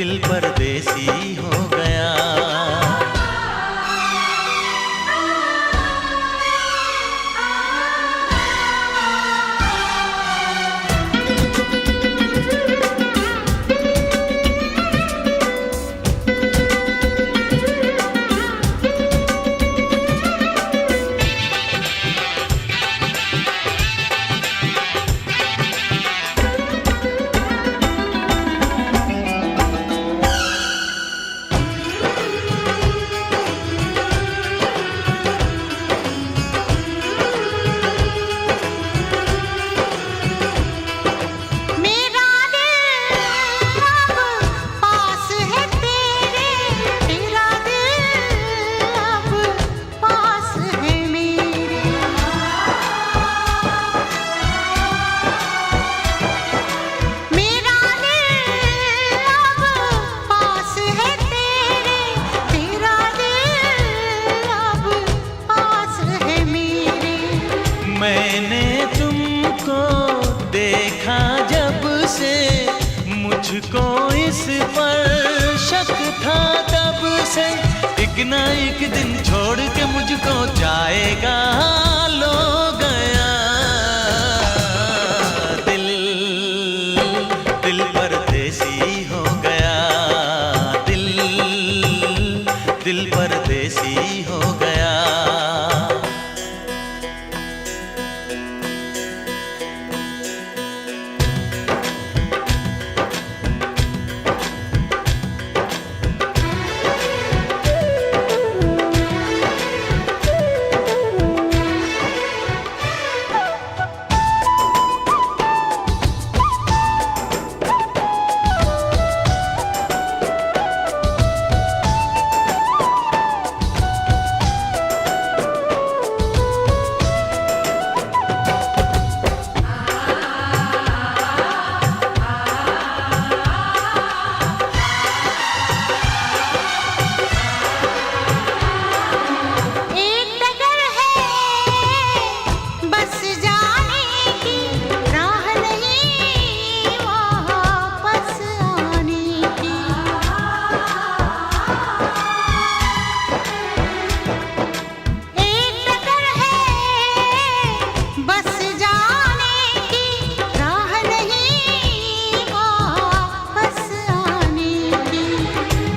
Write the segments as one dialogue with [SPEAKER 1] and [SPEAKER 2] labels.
[SPEAKER 1] दिल परदेसी हो गया। मैंने तुमको देखा जब से, मुझको इस पर शक था तब से। एक ना एक दिन छोड़ के मुझको जाएगा, लो गया दिल, दिल परदेसी हो गया। दिल, दिल परदेसी हो गया।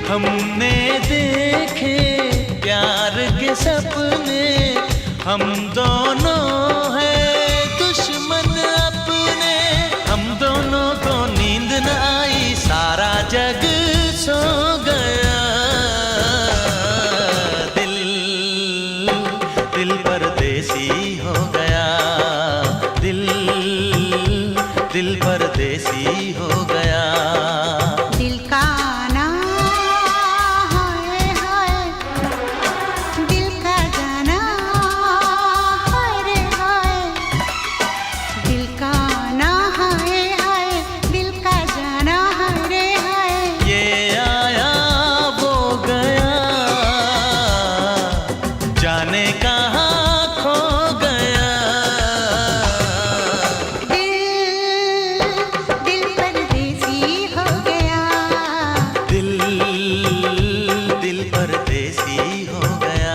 [SPEAKER 1] हमने देखे प्यार के सपने, हम दोनों हैं दुश्मन अपने। हम दोनों को नींद न आई, सारा जग सो गया। दिल, दिल परदेसी हो गया। दिल, दिल परदेसी हो गया।
[SPEAKER 2] दिल का
[SPEAKER 1] जाने कहाँ खो गया।
[SPEAKER 2] दिल परदेसी हो गया।
[SPEAKER 1] दिल, दिल परदेसी हो गया।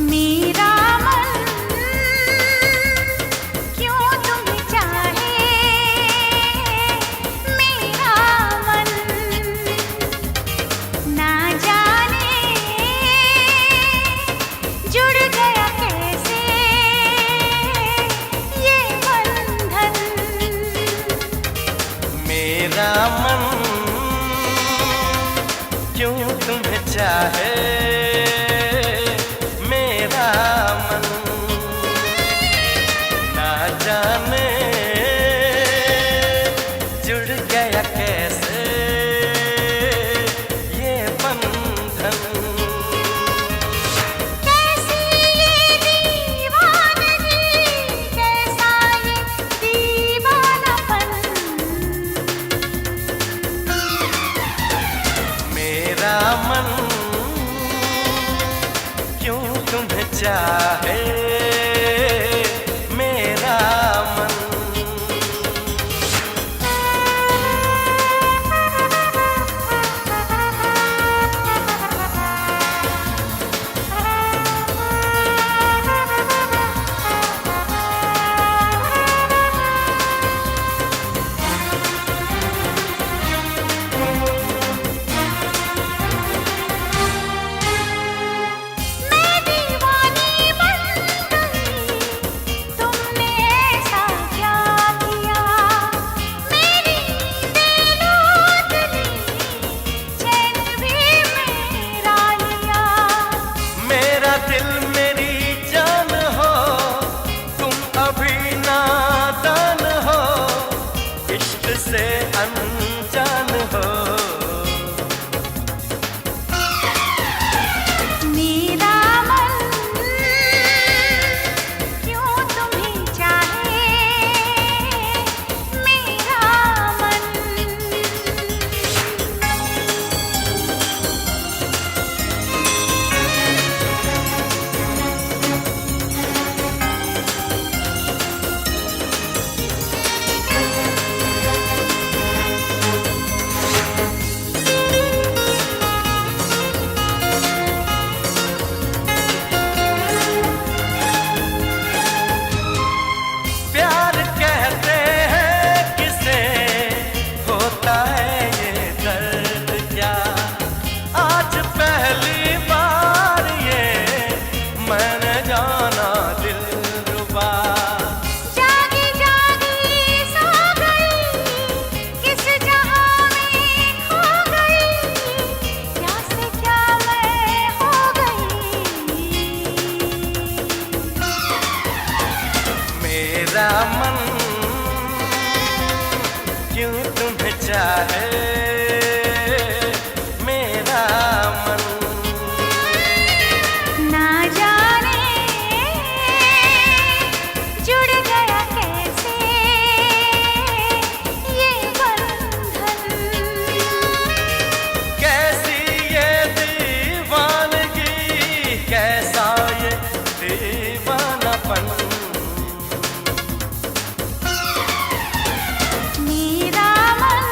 [SPEAKER 2] मेरा मन क्यों तुम्हें चाहे, मेरा
[SPEAKER 1] मेरा मन क्यों तुम्हें चाहे, मेरा मन ना जाने जुड़ गया कैसे ये बंधन।
[SPEAKER 2] कैसी ये दीवानगी, कैसा ये दीवानापन।
[SPEAKER 1] मेरा मन क्यों तुम्हें चाहे, मेरा मन।
[SPEAKER 2] मैं दीवानी बन गई, तुमने ऐसा क्या किया। मेरी नींदें लूट ली, चैन भी मेरा लिया।
[SPEAKER 1] मेरा दिल मेरी जान हो, तुम अभी नादान हो, इश्क से अनजान हो।
[SPEAKER 2] मेरा मन क्यों तुम्हें चाहे, मेरा मन।
[SPEAKER 1] प्यार कहते हैं किसे, होता है ये दर्द क्या। आज पहली बार ये मैंने जाना दिलरुबा।
[SPEAKER 2] जागी जागी सो गई, किस जहां में खो गई, क्या से क्या मैं हो गई।
[SPEAKER 1] मेरा मन क्यों तुम्हें चाहे, मेरा मन।
[SPEAKER 2] ना जाने जुड़ गया कैसे ये बंधन।
[SPEAKER 1] कैसी ये दीवानगी, कैसा ये दीवानापन।
[SPEAKER 2] मेरा मन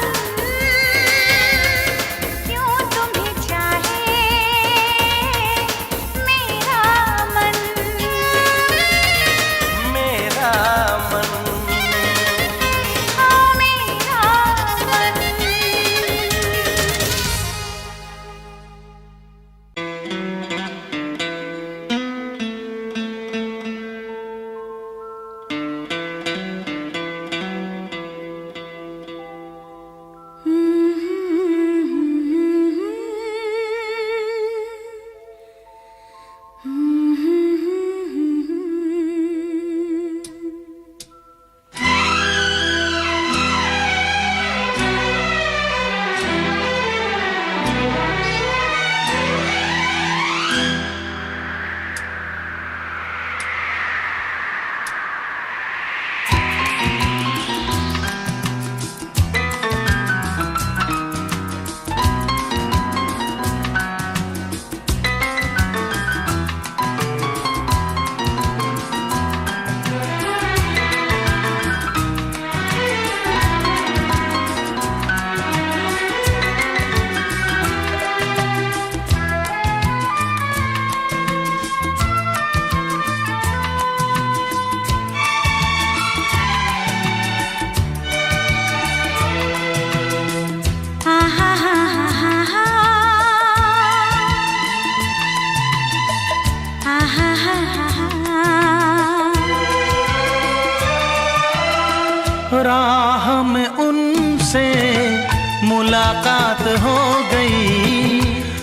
[SPEAKER 3] मुलाकात हो गई,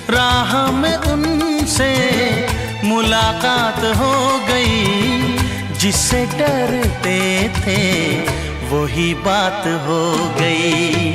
[SPEAKER 3] राह में उनसे मुलाकात हो गई। जिससे डरते थे वही बात हो गई।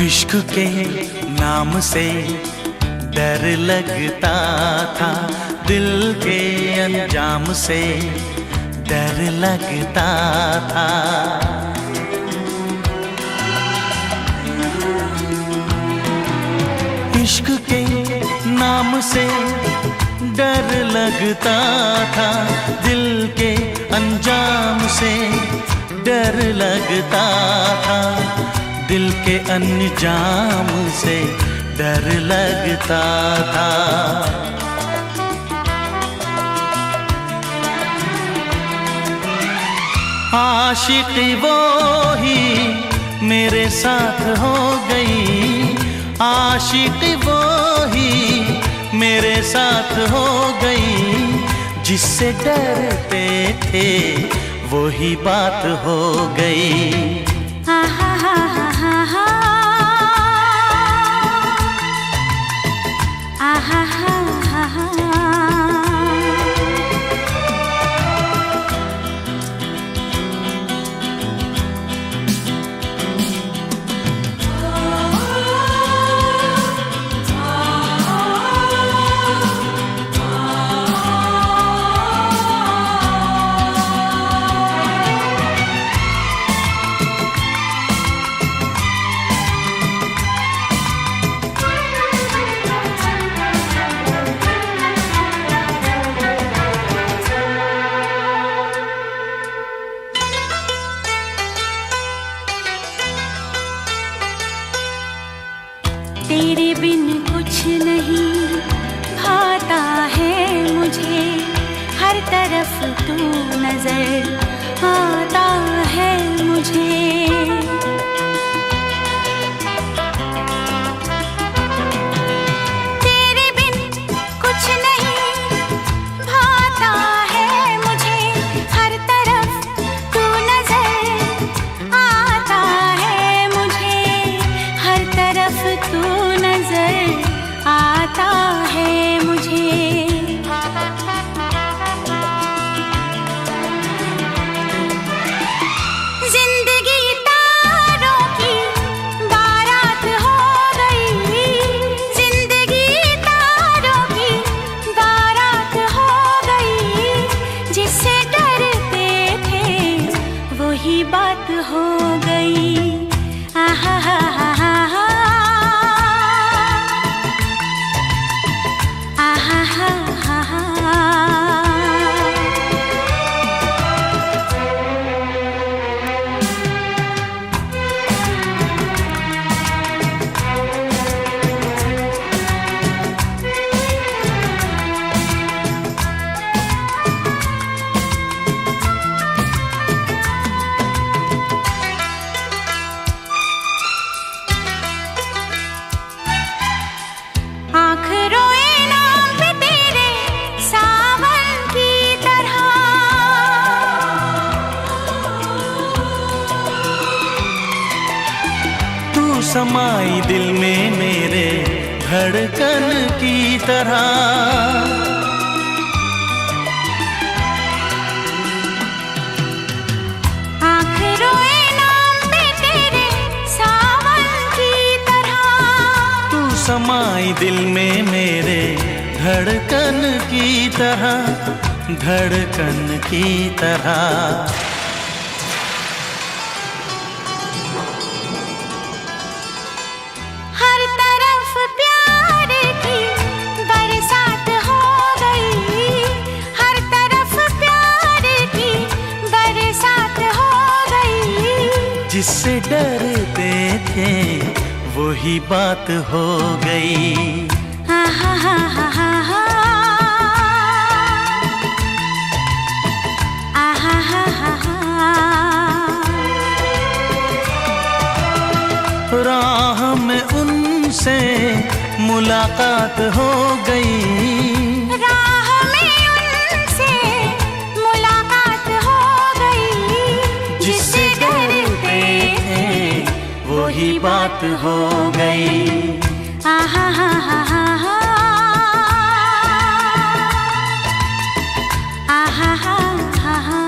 [SPEAKER 3] इश्क के नाम से डर लगता था, दिल के अंजाम से डर लगता था। इश्क के नाम से डर लगता था, दिल के अंजाम से डर लगता था। दिल के अंजाम से डर लगता था। आशिक़ी वो ही मेरे साथ हो गई, आशिक़ी वो ही मेरे साथ हो गई। जिससे डरते थे वही बात हो गई।
[SPEAKER 2] तेरे बिन कुछ नहीं भाता है मुझे, हर तरफ तू नजर आता है मुझे। तेरे बिन कुछ नहीं भाता है मुझे, हर तरफ तू नजर आता है मुझे, हर तरफ तू नजर आता है मुझे। जिंदगी ता
[SPEAKER 3] समाई दिल में मेरे धड़कन की तरह।
[SPEAKER 2] आँख रोए नाम पे तेरे सावन की तरह।
[SPEAKER 3] तू समाई दिल में मेरे धड़कन की तरह, धड़कन की तरह।
[SPEAKER 2] हर तरफ प्यार की बरसात हो गई, हर तरफ प्यार की बरसात हो गई।
[SPEAKER 3] जिससे डरते थे वही बात हो गई।
[SPEAKER 2] आहा हा हा हा हा, आहा हा हा हा।
[SPEAKER 3] राह में उनसे मुलाकात हो गई,
[SPEAKER 2] राह में उनसे मुलाकात हो गई।
[SPEAKER 3] जिससे डरते थे वही बात हो गई।
[SPEAKER 2] आहा हा हा हा हा, आहा हा हा हा।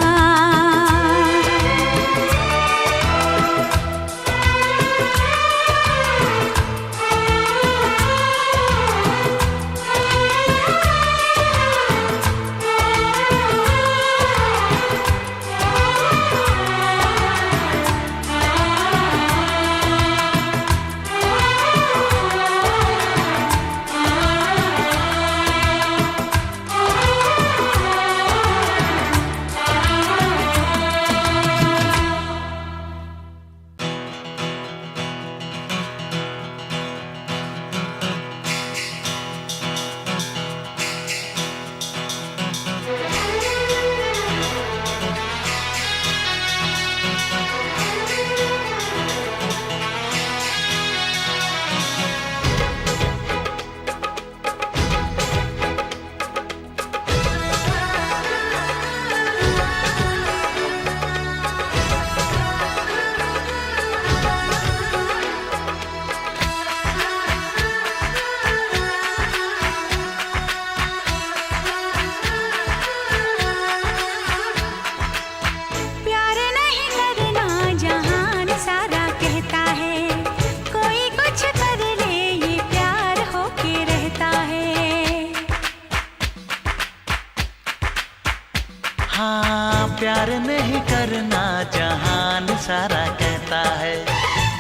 [SPEAKER 3] हाँ, प्यार नहीं करना जहान सारा कहता है।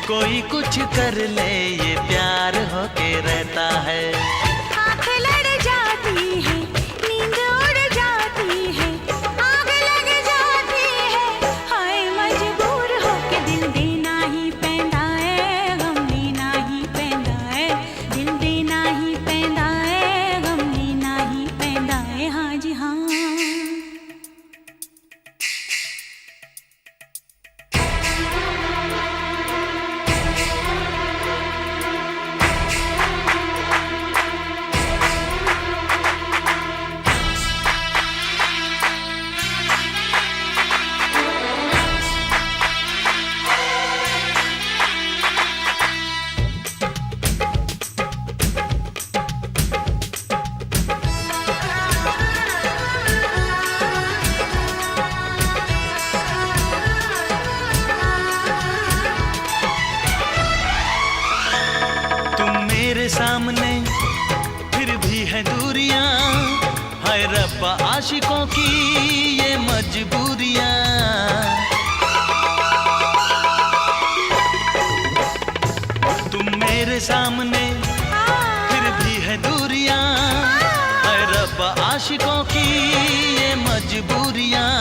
[SPEAKER 3] कोई कुछ कर ले ये प्यार होके रहता है।
[SPEAKER 2] आँख लड़ जाती है, नींद उड़ जाती है, आग लग जाती है। हाय मजबूर होके दिल देना ही पैंदा है, गम लेना ही पैंदा है। दिल देना ही पैंदा है, गम लेना ही पैंदा है। हाँ जी हाँ।
[SPEAKER 3] मेरे सामने फिर भी है दूरियां, हाय रब्बा आशिकों की ये मजबूरियां। तुम मेरे सामने फिर भी है दूरियां, हाय रब्बा आशिकों की ये मजबूरियां।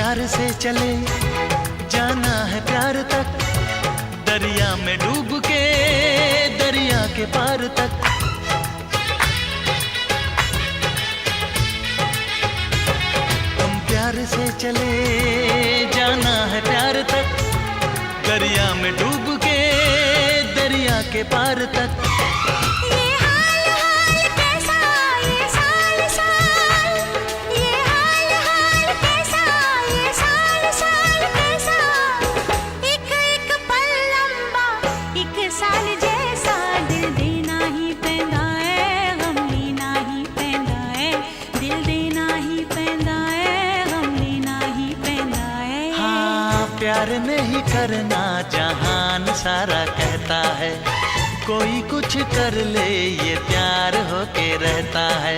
[SPEAKER 3] प्यार से चले जाना है प्यार तक, दरिया में डूब के दरिया के पार तक। हम प्यार से चले जाना है प्यार तक, दरिया में डूब के दरिया के पार तक।
[SPEAKER 2] ये हाल हाल कैसा, ये साल साल, ये हाल हाल कैसा, ये साल साल कैसा, एक एक पल लंबा, एक साल जैसा, दिल देना ही पैंदा है, गम लेना ही पैंदा है, दिल देना ही पैंदा है, गम लेना ही पैंदा है।
[SPEAKER 3] हाँ, प्यार नहीं करना जहान सारा कहता है, कोई कुछ कर ले ये प्यार होके रहता है।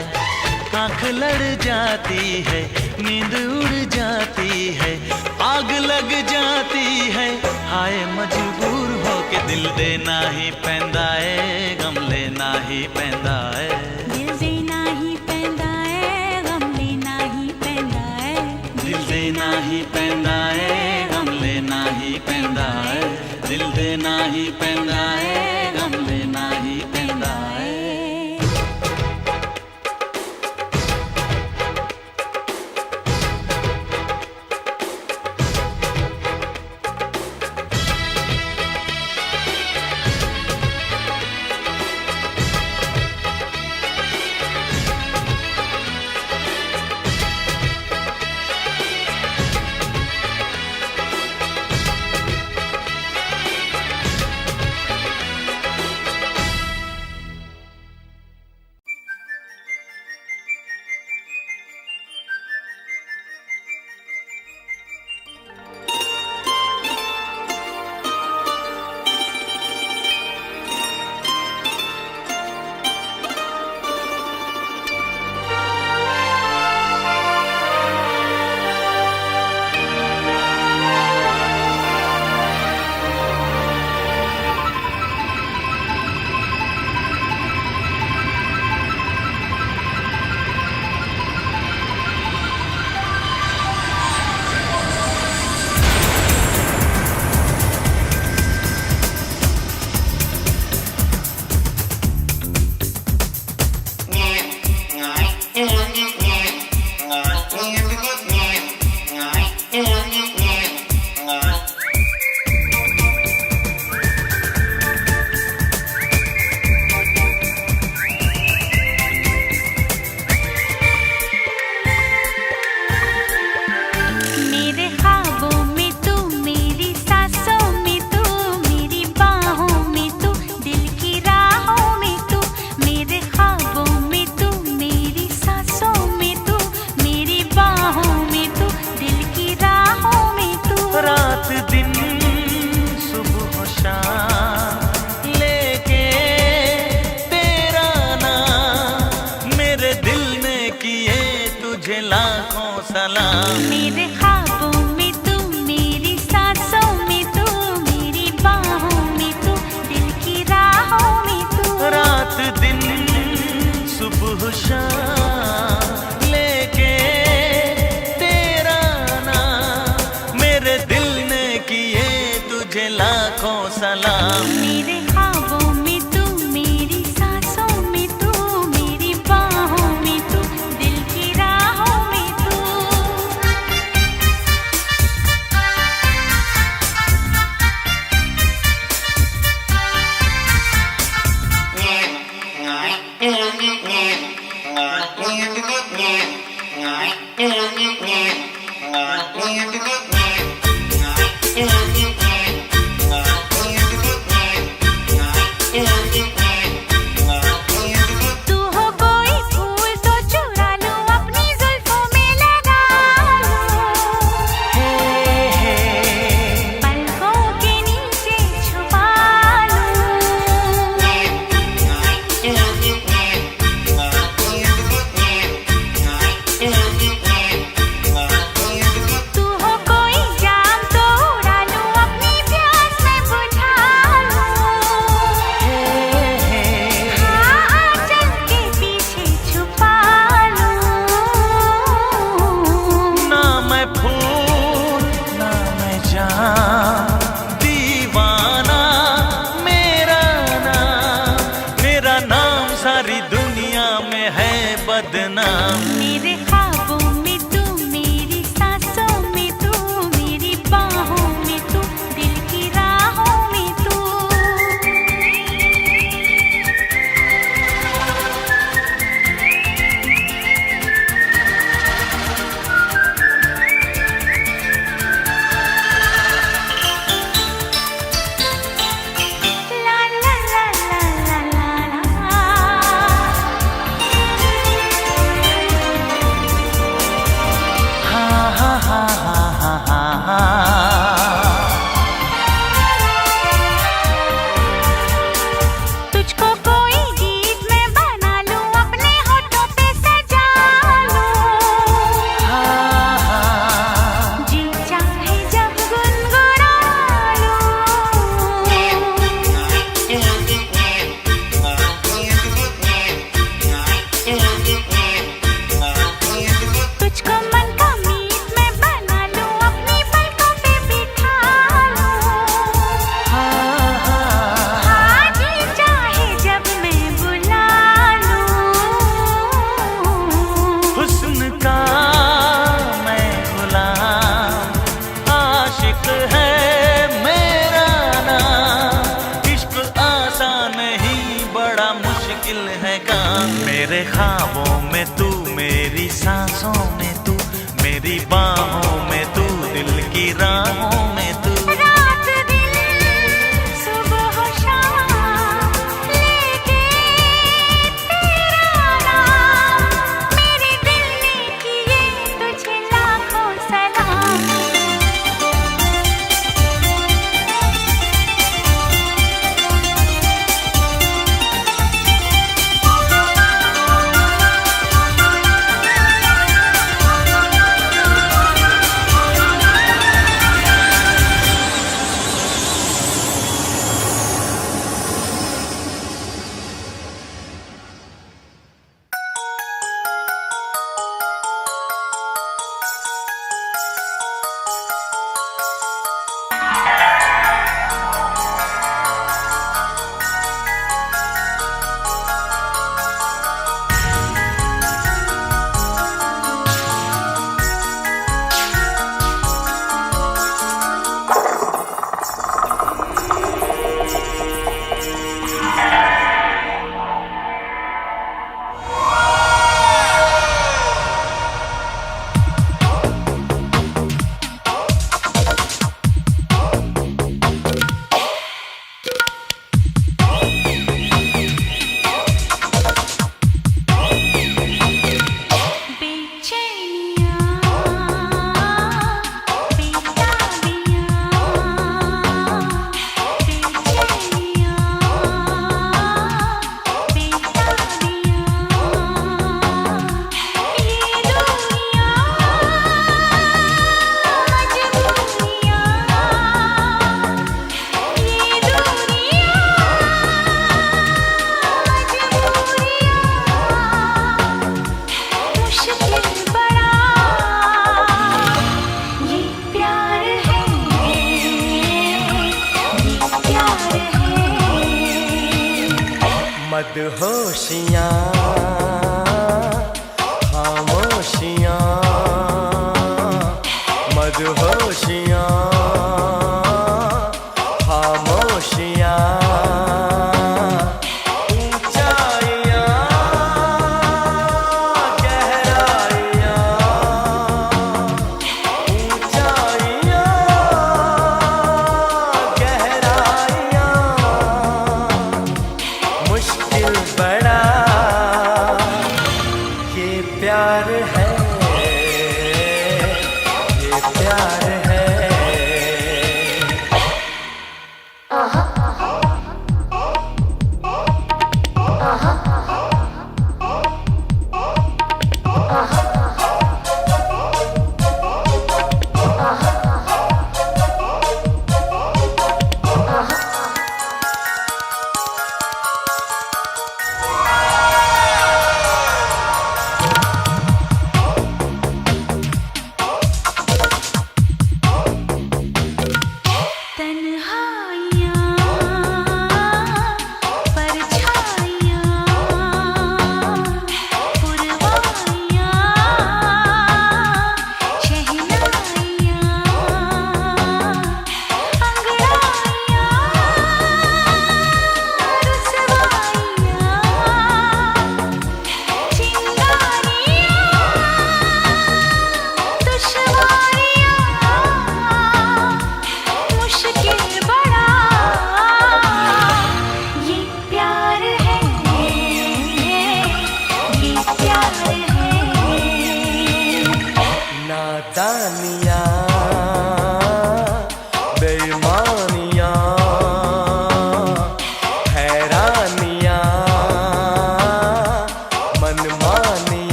[SPEAKER 3] आँख लड़ जाती है, नींद उड़ जाती है, आग लग जाती है, हाय मजबूर होके दिल देना ही पैंदा है, गम लेना ही पैंदा है।
[SPEAKER 2] दिल देना ही पैंदा है, गम लेना ही पैंदा है,
[SPEAKER 3] दिल देना ही पैंदा है, गम लेना ही पैंदा है, दिल देना ही पैंदा है, गम लेना ही पैंदा है।
[SPEAKER 2] मेरे ख्वाबों में तू, मेरी सांसों में तू, मेरी बाहों में तू, दिल की राहों में तू।
[SPEAKER 3] रात दिन सुबह शाम लेके तेरा नाम, मेरे दिल ने किए तुझे लाखों सलाम।
[SPEAKER 2] मेरे ख्वाबों में तू, मेरी सांसों में तू, मेरी बाहों में तू, दिल की राहों में तू। तू हो कोई फूल तो चुरा लूं, अपनी जुल्फों में लगा लूं, पलकों के नीचे छुपा लूं। तू हो
[SPEAKER 3] में है बदनाम।
[SPEAKER 2] मेरे ख्वाबों में तू, मेरी सांसों में तू, मेरी बाहों में तू, दिल की राहों में तू। ला ला ला ला ला ला ला।
[SPEAKER 3] हा हा हा हा हा हा।
[SPEAKER 2] तुझको कोई गीत मैं बना लूं, अपने होठों पे सजा लूं।
[SPEAKER 3] हा हा।
[SPEAKER 2] जी चाहे जब गुनगुना लूं। तुझको मन का मीत मैं बना लूं, अपनी पलकों पे बिठा लूं। हाँ जी चाहे जब मैं बुला लूं।
[SPEAKER 3] हुस्न का मैं गुलाम, आशिक है मेरा नाम। इश्क आसान नहीं, बड़ा मुश्किल है काम। मेरे ख्वाबों में तू, मेरी सांसों में तू, मेरी बाहों में तू, दिल की राहों में तू।
[SPEAKER 2] रात दिन सुबह शाम लेके तेरा नाम, मेरे दिल ने किए तुझे लाखों सलाम।
[SPEAKER 1] मदहोशियाँ खामोशियाँ, मदहोशियाँ खामोशियाँ, ऊंचाइयाँ गहराइयाँ, ऊंचाइयाँ गहराइयाँ, मुश्किल बड़ा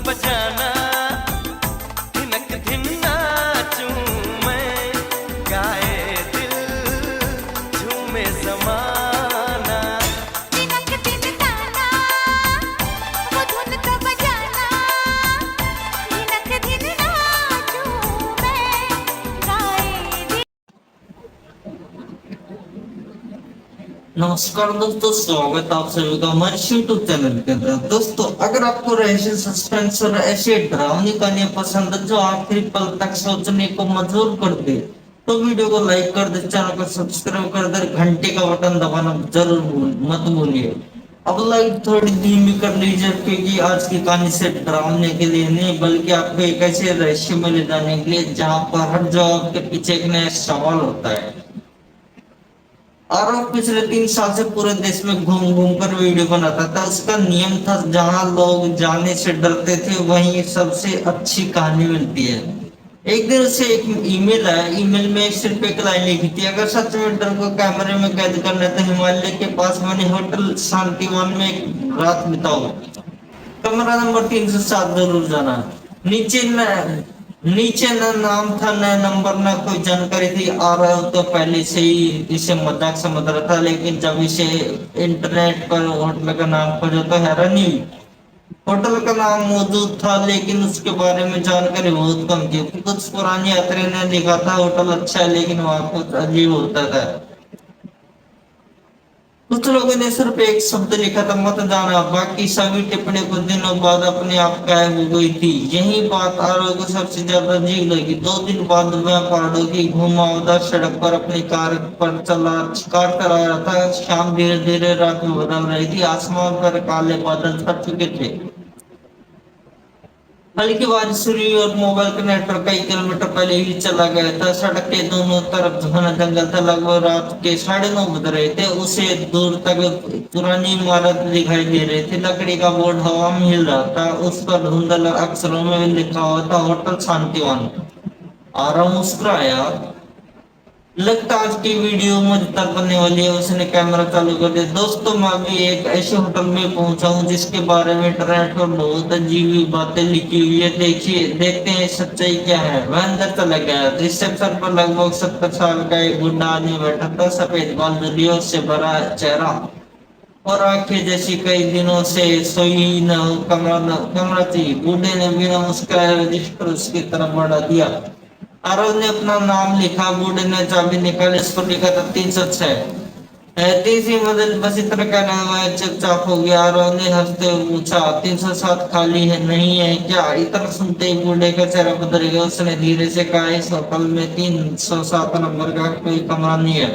[SPEAKER 1] बजाना धिनक धिन नाचूं मैं गाए दिल झूमे जमाना
[SPEAKER 2] दिनक दिन गाना वो धुन तो बजाना दिनक दिन नाचूं मैं गाए दिल।
[SPEAKER 4] नमस्कार दोस्तों, स्वागत है आप सभी का हमारे यूट्यूब चैनल के अंदर। दोस्तों, अगर आपको रहस्य, सस्पेंस और ऐसे डरावनी कहानियां पसंद है जो आखिरी पल तक सोचने को मजबूर कर दे, तो वीडियो को लाइक कर दे, चैनल को सब्सक्राइब कर दे, घंटे का बटन दबाना जरूर मत भूलिए। अब लाइक थोड़ी धीमी कर लीजिए, क्योंकि आज की कहानी से डरावने के लिए नहीं, बल्कि आपको एक ऐसे रहस्य में ले जाने के लिए जहाँ पर हर जवाब के पीछे एक नया सवाल होता है। आरव पिछले 3 साल से पूरे देश में घूम घूम कर वीडियो बनाता था। उसका नियम था, जहां लोग जाने से डरते थे वहीं सबसे अच्छी कहानी मिलती है। एक दिन उसे एक ईमेल आया। ईमेल में सिर्फ एक लाइन लिखी थी, अगर सच में डर को कैमरे में कैद करना है तो हिमालय के पास बने होटल शांतिवन में एक रात बिताओ। कमरा नंबर 307 जरूर जाना। नीचे न नाम था, न नंबर, न कोई जानकारी थी। आरव तो पहले से ही इसे मजाक समझ रहा था, लेकिन जब इसे इंटरनेट पर होटल का नाम खोजा तो हैरानी हुई। होटल का नाम मौजूद था, लेकिन उसके बारे में जानकारी बहुत कम थी। कुछ पुरानी यात्री ने लिखा था होटल अच्छा है, लेकिन वहां कुछ अजीब होता था। कुछ लोगों ने सिर्फ एक शब्द लिखा था, मत जाना। बाकी सभी टिप्पणी कुछ दिनों बाद अपने आप गायब हो गई थी। यही बात आरव को सबसे ज्यादा अजीब लगी। 2 दिन बाद वह पहाड़ों की घुमावदार सड़क पर अपनी कार पर कार चला रहा था। शाम धीरे धीरे रात में बदल रही थी। आसमान पर काले बादल छा चुके थे। हल्की बारिश शुरू हुई और मोबाइल का नेटवर्क कई किलोमीटर पहले ही चला गया था। सड़क के दोनों तरफ घना जंगल था। लगभग रात के 9:30 बज रहे थे। उसे दूर तक पुरानी इमारत दिखाई दे रही थी। लकड़ी का बोर्ड हवा में हिल रहा था। उस पर धुंधला अक्षरों में लिखा हुआ था होटल शांतिवन। आराम मुस्कुराया। लगता आज की वीडियो मजेदार बनने वाली है। उसने कैमरा चालू कर दिया। दोस्तों, मैं अभी एक ऐसे होटल में पहुंचा हूं जिसके बारे में इंटरनेट पर बहुत अजीब बातें लिखी हुई है। देखिए, देखते हैं सच्चाई क्या है। वह अंदर चला गया। रिसेप्शन पर लगभग 70 साल का एक बुढ़ा आदमी बैठा था। सफेद बाल, झुर्रियों से भरा चेहरा और आंखें जैसी कई दिनों से सोई न हो। कमरा थी। बूढ़े ने बिना मुस्कुराए रजिस्टर उसकी तरफ बढ़ा दिया। आरव ने अपना नाम लिखा। बूढ़े ने चाबी निकाली। इस पर लिखा था 306। तीसरी मंजिल। बस इतना कहना हुआ चुपचाप हो गया। आरव ने हंसते हुए पूछा, 307 खाली है नहीं है क्या? इतना सुनते ही बूढ़े का चेहरा बदल गया। उसने धीरे से कहा, इस होटल में 307 नंबर का कोई कमरा नहीं है।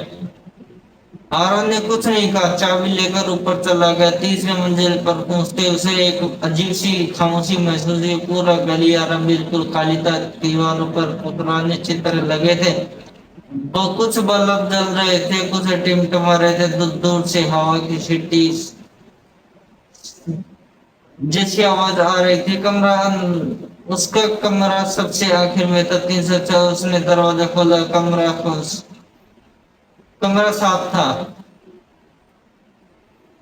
[SPEAKER 4] आरव ने कुछ नहीं कहा, चाबी लेकर ऊपर चला गया। तीसरी मंजिल पर पहुंचते उसे एक अजीब सी खामोशी महसूस हुई। पूरा गलियारा बिल्कुल खाली था। दीवारों पर पुराने चित्र लगे थे। वो कुछ बल्ब जल रहे थे, कुछ टिमटिमा रहे थे। दूर दूर से हवा की सीटी जैसी आवाज आ रही थी। उसका कमरा सबसे आखिर में था, 306। उसने दरवाजा खोला। कमरा साफ था।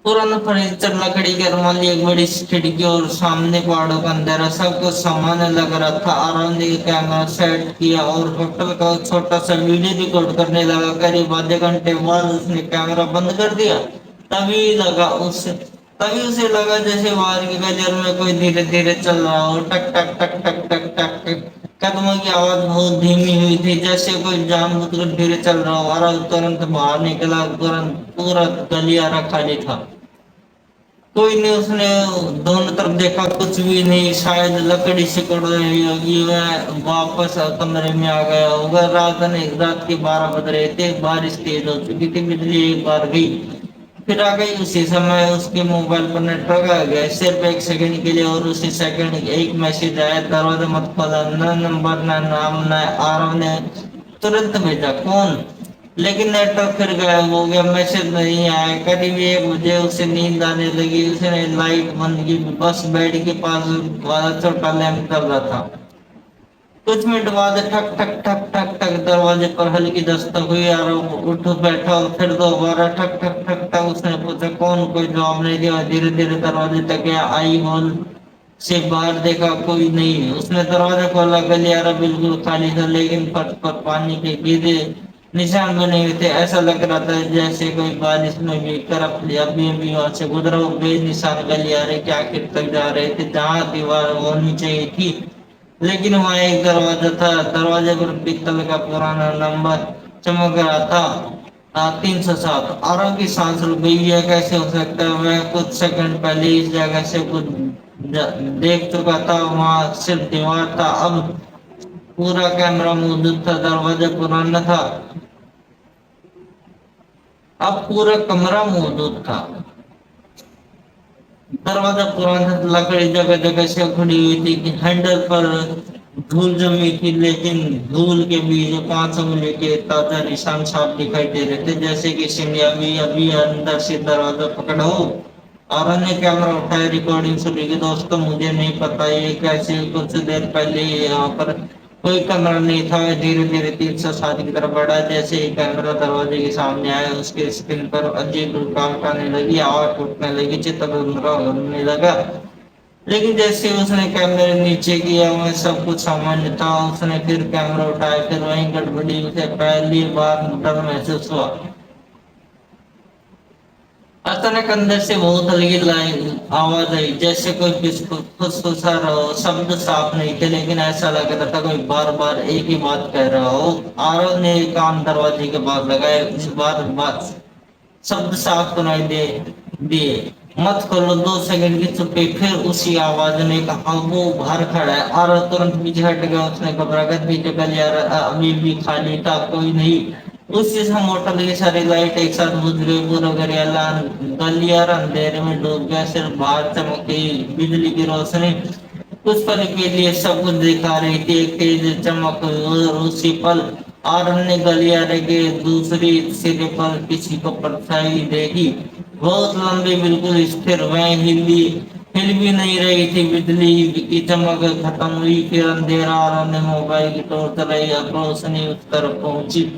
[SPEAKER 4] पुराना फर्नीचर, लकड़ी की अलमारी, एक बड़ी खिड़की और सामने पहाड़ों का अंधेरा। सब कुछ सामान्य लग रहा था। आराम ने कैमरा सेट किया और होटल का छोटा सा वीडियो रिकॉर्ड करने लगा। करीब आधे घंटे बाद उसने कैमरा बंद कर दिया। तभी उसे लगा जैसे बाहर की गलियारे में कोई धीरे धीरे चल रहा हो। टक टक टक टक टक टक। कदमों की आवाज बहुत धीमी हुई थी, जैसे कोई जानबूझकर धीरे चल रहा हो। आरव तुरंत बाहर निकला। तुरंत पूरा गलियारा खाली था। कोई नहीं। उसने दोनों तरफ देखा, कुछ भी नहीं। शायद लकड़ी सिकुड़ रही होगी। वह वापस कमरे में आ गया होगा। रात के 12 बज रहे थे। बारिश तेज हो चुकी थी। बिजली एक बार गई, फिर आ गई। उसी समय उसके मोबाइल पर नेटवर्क आ गया, सिर्फ 1 सेकंड के लिए। और उसी सेकंड एक मैसेज आया, दरवाजा मत खोला। न नंबर, न नाम, न। आरव ने तुरंत भेजा, कौन? लेकिन नेटवर्क फिर गायब हो गया। मैसेज नहीं आया। करीब 1 बजे उसे नींद आने लगी। उसने लाइट बंद की। बस बेड के पास वाला छोटा लैंप चल रहा था। कुछ मिनट बाद ठक ठक ठक ठक ठक दरवाजे पर हल्की दस्तक हुई। आरव उठ बैठा और फिर दोबारा ठक ठक ठक ठक। उसने पूछा, कौन? कोई जवाब नहीं दिया। धीरे धीरे दरवाजे तक गया। आई बोल, से बाहर देखा कोई नहीं। उसने दरवाजा खोला, गलियारा बिल्कुल खाली था, लेकिन फर्श पर पानी के गीले निशान बने हुए थे। ऐसा लग रहा था जैसे कोई बारिश में भी करप लिया। अभी अभी वहां से गुजरा वो बेनिशान गलियारे के आखिर तक जा रहे थे, जहां दीवार होनी चाहिए थी। लेकिन वहां एक दरवाजा था, दरवाजे पर पीतल का पुराना नंबर चमक रहा था, 307। आरव की सांस रुक गई। यह कैसे हो सकता है? मैं कुछ सेकंड पहले इस जगह से कुछ देख चुका था। वहां सिर्फ दीवार था, अब पूरा कैमरा मौजूद था। दरवाजा पुराना था, अब पूरा कमरा मौजूद था। दरवाजा पुराना था, लकड़ी जगह जगह से उखड़ी हुई थी कि हैंडल पर धूल जमी थी, लेकिन धूल के बीच 5 उंगली के ताजा निशान साफ दिखाई दे रहे थे, जैसे किसी ने अभी अभी अंदर से दरवाजा पकड़ा हो। और ने कैमरा उठाया, रिकॉर्डिंग शुरू की। दोस्तों, मुझे नहीं पता ये कैसे, कुछ देर पहले यहाँ पर कोई कमरा नहीं था। धीरे धीरे 307 की तरफ बढ़ा। जैसे ही कैमरा दरवाजे के सामने आया, उसके स्क्रीन पर अजीब रुकावट आने लगी, आवाज टूटने लगी, चित्र धुंधला होने लगा। लेकिन जैसे उसने कैमरे नीचे किया, वह सब कुछ सामान्य था। उसने फिर कैमरा उठाया, फिर वही गड़बड़ी। उसे पहली बार डर महसूस हुआ। अचानक अंदर से बहुत हल्की लाइन आवाज आई, जैसे कोई फुसफुसा रहा हो। शब्द साफ नहीं थे, लेकिन ऐसा लग रहा था कोई बार बार एक ही बात कह रहा हो। आरव ने कान दरवाजे के पास लगाए। इस बार बात शब्द साफ सुनाई दे दिए, मत खोलो। 2 सेकंड की चुप्पी, फिर उसी आवाज ने कहा, वो बाहर खड़ा है। आरव तुरंत पीछे हट गया। उसने घबराकर पीछे कर लिया, अभी भी खाली था, कोई नहीं। उसी समय होटल की सारी लाइट एक साथ बुझ गई। पूरा गलियारा अंधेरे में डूब गया। सिर्फ बाहर चमकती बिजली की रोशनी कुछ पल के लिए सब कुछ दिखा रही थी। एक तेज चमक हुई और उसी पल आरन ने गलियारे के दूसरी सिरे पर किसी को परछाई देखी, बहुत लंबी, बिल्कुल स्थिर। वह हिल भी नहीं रही थी। बिजली की चमक खत्म हुई, फिर अंधेरा। आरन ने मोबाइल की टॉर्च चलाई, अब रोशनी उस तरफ पहुंची।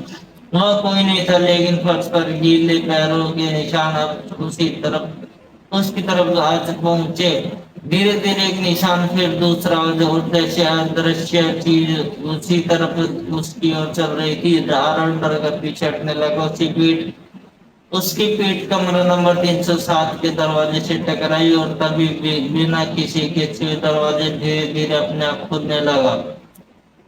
[SPEAKER 4] वहां कोई नहीं था, लेकिन फर्श पर गीले पैरों के निशान अब उसकी तरफ आज पहुंचे। धीरे धीरे एक निशान, फिर दूसरा, जो उद्देश्य अदृश्य चीज उसी तरफ उसकी ओर चल रही थी। आरन डर कर पीछे हटने लगा। उसकी पीठ कमरा नंबर 307 के दरवाजे से टकराई, और तभी बिना किसी के छुए दरवाजे धीरे धीरे अपने आप खुलने लगा।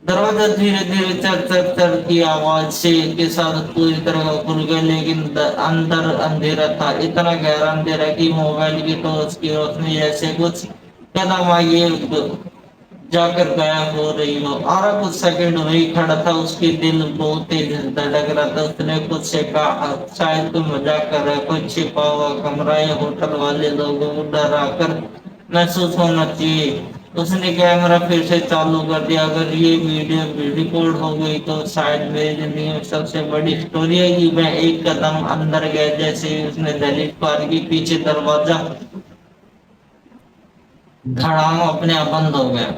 [SPEAKER 4] दरवाजा धीरे धीरे चर चर चर की आवाज से के साथ पूरी तरह खुल गया, लेकिन अंदर अंधेरा था। इतना गहरा अंधेरा कि मोबाइल की टॉर्च की रोशनी जैसे कुछ कदम आगे जाकर गायब हो रही हो। आरा कुछ सेकंड वही खड़ा था। उसके दिल बहुत तेज धड़क रहा था। उसने खुद से कहा, शायद तुम मजाक कर रहे, कोई छिपा हुआ कमरा या होटल वाले लोगों को डरा कर महसूस होना चाहिए। उसने कैमरा फिर से चालू कर दिया। अगर ये वीडियो रिकॉर्ड हो गई तो शायद मेरी जिंदगी में सबसे बड़ी स्टोरी है कि मैं एक कदम अंदर गया, जैसे ही उसने दहलीज पार की, पीछे दरवाजा धड़ाम अपने आप बंद हो गया।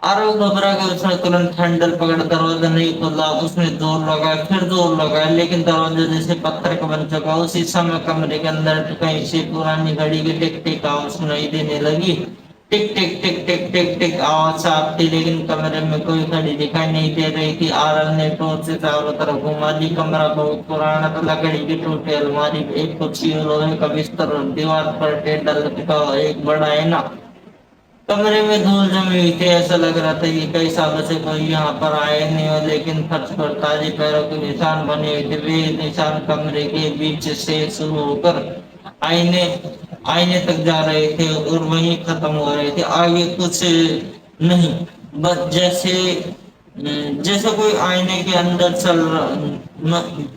[SPEAKER 4] आरव घबरा गया। उसने तुरंत हैंडल पकड़, दरवाजा नहीं खोला। उसने जोर लगाया, फिर जोर लगाया, लेकिन दरवाजा जैसे पत्थर का बन चुका। उसी समय कमरे के अंदर कहीं से पुरानी घड़ी की टिक टिक आवाज सुनाई देने लगी। टिक टिक टिक टिक टिक टिक आवाज साफ थी, लेकिन कमरे में कोई घड़ी दिखाई नहीं दे रही थी। आरव ने टॉर्च से चारों तरफ घुमा दी। कमरा बहुत पुराना था। लकड़ी की टूटी अलमारी, एक कुर्सी, लोहे का बिस्तर, दीवार पर टेढ़ा लटका एक बड़ा आईना। कमरे में धूल जमी हुई थी। ऐसा लग रहा था कि कई सालों से कोई यहाँ पर आए नहीं हो, लेकिन फर्श पर ताजे पैरों के निशान बने हुए थे। वे निशान कमरे के बीच से शुरू होकर आईने आईने तक जा रहे थे और वहीं खत्म हो रहे थे। आगे कुछ नहीं, बस जैसे जैसे कोई आईने के अंदर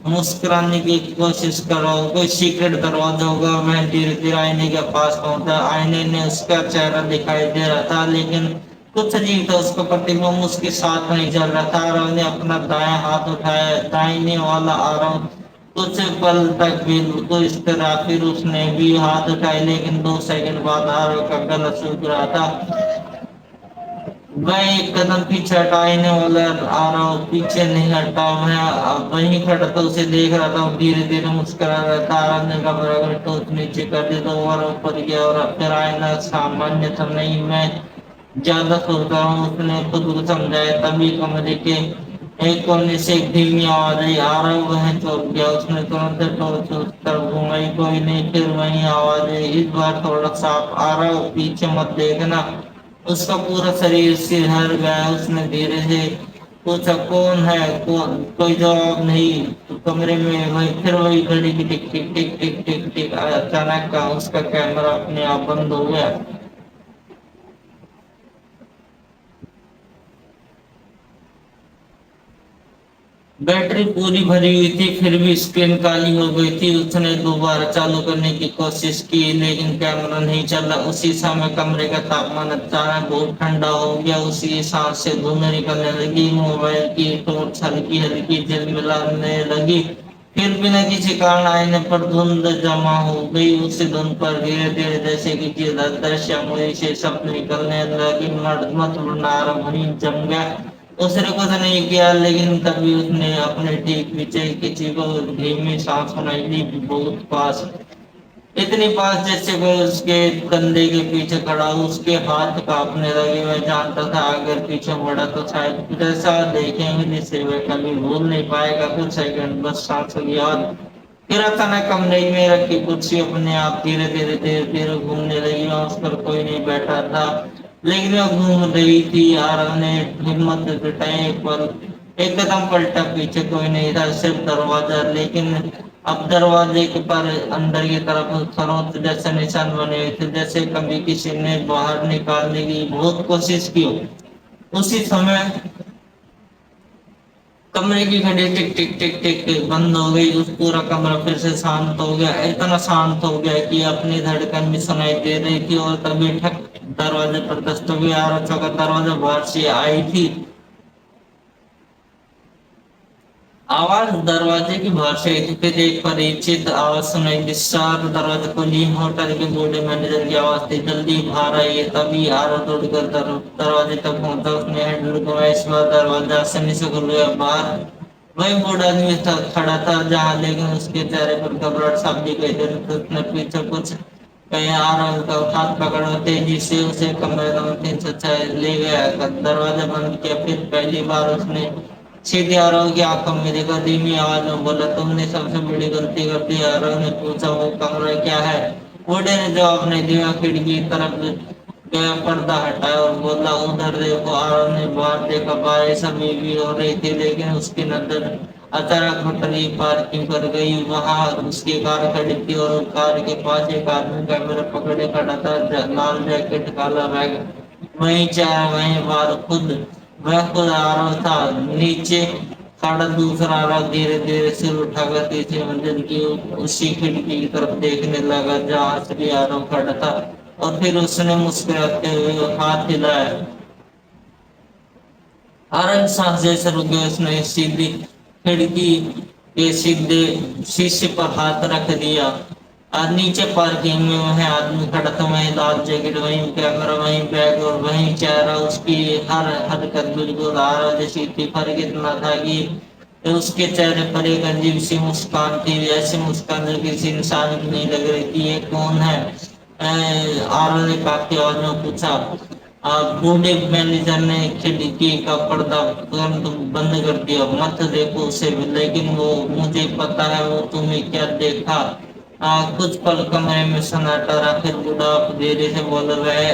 [SPEAKER 4] मुस्कुराने की कोशिश कर रहा हो। कोई सीक्रेट दरवाजा होगा। मैं धीरे धीरे आईने के पास पहुंचा। आईने ने उसका चेहरा दिखाई दे रहा था, लेकिन कुछ अजीब था। उसका प्रतिबिंब उसके साथ नहीं चल रहा था। आरव ने अपना दायां हाथ उठाया। दाहिने वाला आरव कुछ पल तक बिल्कुल स्थिर रहा, फिर उसने भी हाथ उठाए, लेकिन 2 सेकंड बाद आरव का गला सूख रहा था। मैं एक कदम पीछे हटाने वाला आ रहा हूँ, पीछे नहीं हटा, मैं अब वहीं खड़ा था, उसे देख रहा था, धीरे धीरे मुस्कुरा रहा था। आराम ने कहा अगर टॉर्च नीचे कर दी तो और ऊपर गया और फिर आईना सामान्य था नहीं, मैं ज्यादा सोच रहा हूँ, उसने खुद को समझाया। तभी कमरे के एक कोने से एक धीमी आवाज आई, आ रहा हूँ, वह चौंक गया। उसने तुरंत टॉर्च उस तरफ घुमाई, कोई नहीं। फिर वही आवाज आई, इस बार थोड़ा साफ, आ रहा हूँ, पीछे मत देखना। उसका पूरा शरीर सिहर गया। उसने धीरे से पूछा कौन है, कौन? कोई जवाब नहीं। तो कमरे में वही फिर वही घड़ी की टिक टिक टिक टिक टिक टिक। अचानक का उसका कैमरा अपने आप बंद हो गया। बैटरी पूरी भरी हुई थी, फिर भी स्क्रीन काली हो गई थी। उसने दोबारा चालू करने की कोशिश की, लेकिन कैमरा नहीं चला। उसी समय कमरे का तापमान अचानक बहुत ठंडा हो गया। उसी सांस से धुएं निकलने लगी। मोबाइल की टॉर्च हल्की हल्की झिलमिलाने लगी। फिर बिना किसी कारण आईने पर धुंध जमा हो गई। उसी धुंध पर धीरे धीरे जैसे कि दृश्य मुझे से शब्द निकलने लगी, मत नारा वहीं जम गया। उसने कुछ नहीं किया, लेकिन तभी उसने अपने ठीक पीछे किसी को धीमी सांस सुनाई दी, बहुत पास, इतनी पास जैसे कोई उसके कंधे के पीछे खड़ा हो। उसके हाथ कांपने लगे। वह जानता था अगर पीछे मुड़ा तो शायद कुछ ऐसा देखेंगे जिसे वह कभी भूल नहीं पाएगा। कुछ सेकंड बस सांसों की याद। फिर अचानक कमरे में रखी कुर्सी अपने आप धीरे धीरे धीरे धीरे घूमने लगी और उस पर कोई नहीं बैठा था, लेकिन वह घूम रही थी। आरव ने हिम्मत जुटाई, पर एक कदम पलटा, पीछे कोई नहीं था, सिर्फ दरवाजा। लेकिन अब दरवाजे के पर अंदर की तरफ खरोंच जैसे निशान बने हुए थे, जैसे कभी किसी ने बाहर निकालने की बहुत कोशिश की हो। उसी समय कमरे की घड़ी टिक टिक टिक टिक टिक बंद हो गई। उस पूरा कमरा फिर से शांत हो गया, इतना शांत हो गया कि अपनी धड़कन भी सुनाई दे रही थी। और तभी ठक, दरवाजे पर दस्तक हुई। आरक्षक का दरवाजा बाहर से आई थी आवाज, दरवाजे की बाहर से आई थी। फिर एक परिचित आवाज सुनाई दी, सर दरवाजे खोलिए। होटल के बूढ़े मैनेजर की आवाज थी, जल्दी बाहर आइए। तभी आरव दौड़कर दरवाजे तक पहुंचा। उसने हैंडल को इस बार दरवाजा आसानी से खुल गया। बाहर वही बूढ़ा आदमी था, खड़ा था जहाँ, लेकिन उसके चेहरे पर घबराहट साफ दिखाई दे रही थी। उसने पीछे कुछ कहीं आरव का हाथ पकड़ा, तेजी से उसे कमरे नंबर 306 ले गया। दरवाजा बंद किया। फिर पहली बार उसने सीधे आरव की आंखों में देखा। धीमी आवाज में बोला, तुमने सबसे बड़ी गलती कर दी। आरव ने पूछा, वो कमरा क्या है? बूढ़े ने जवाब नहीं दिया। खिड़की की तरफ गया, पर्दा हटाया और बोला, उधर देखो। आरव ने बाहर देखा, बारिश अभी भी हो रही थी, लेकिन उसकी नजर अचानक होटल पार्किंग पर गई। वहां उसकी कार खड़ी थी और कार के पास एक आदमी कैमरा पकड़े खड़ा था, लाल जैकेट, काला बैग। वहीं चाय, वहीं बार, खुद वह खुद आरव था। नीचे खड़ा दूसरा आरव धीरे धीरे सिर उठाकर तीसरी मंजिल की उसी खिड़की की तरफ देखने लगा जहाँ असली आरव खड़ा था। और फिर उसने मुस्कुराते हुए हाथ हिलाया। आरव सांस जैसे रुक गया। उसने सीधी खिड़की के सीधे शीशे पर हाथ रख दिया। और नीचे पार्किंग में वह आदमी खड़ा था, वहीं लाल जैकेट, वहीं कैमरा, वहीं बैग और वहीं चेहरा। उसकी हर हरकत बिल्कुल आरव जैसी थी। फर्क इतना था कि उसके चेहरे पर एक अजीब सी मुस्कान थी, ऐसी मुस्कान जो किसी इंसान की नहीं लग रही थी। ये कौन है? आरव ने काफी आवाज में पूछा। बूढ़े मैनेजर ने खिड़की का पर्दा तुरंत बंद कर दिया। मत देखो उसे, लेकिन वो मुझे पता है वो तुम्हें क्या देखा। कुछ पल कमरे में सन्नाटा रहा। फिर बूढ़ा धीरे से बोल रहे,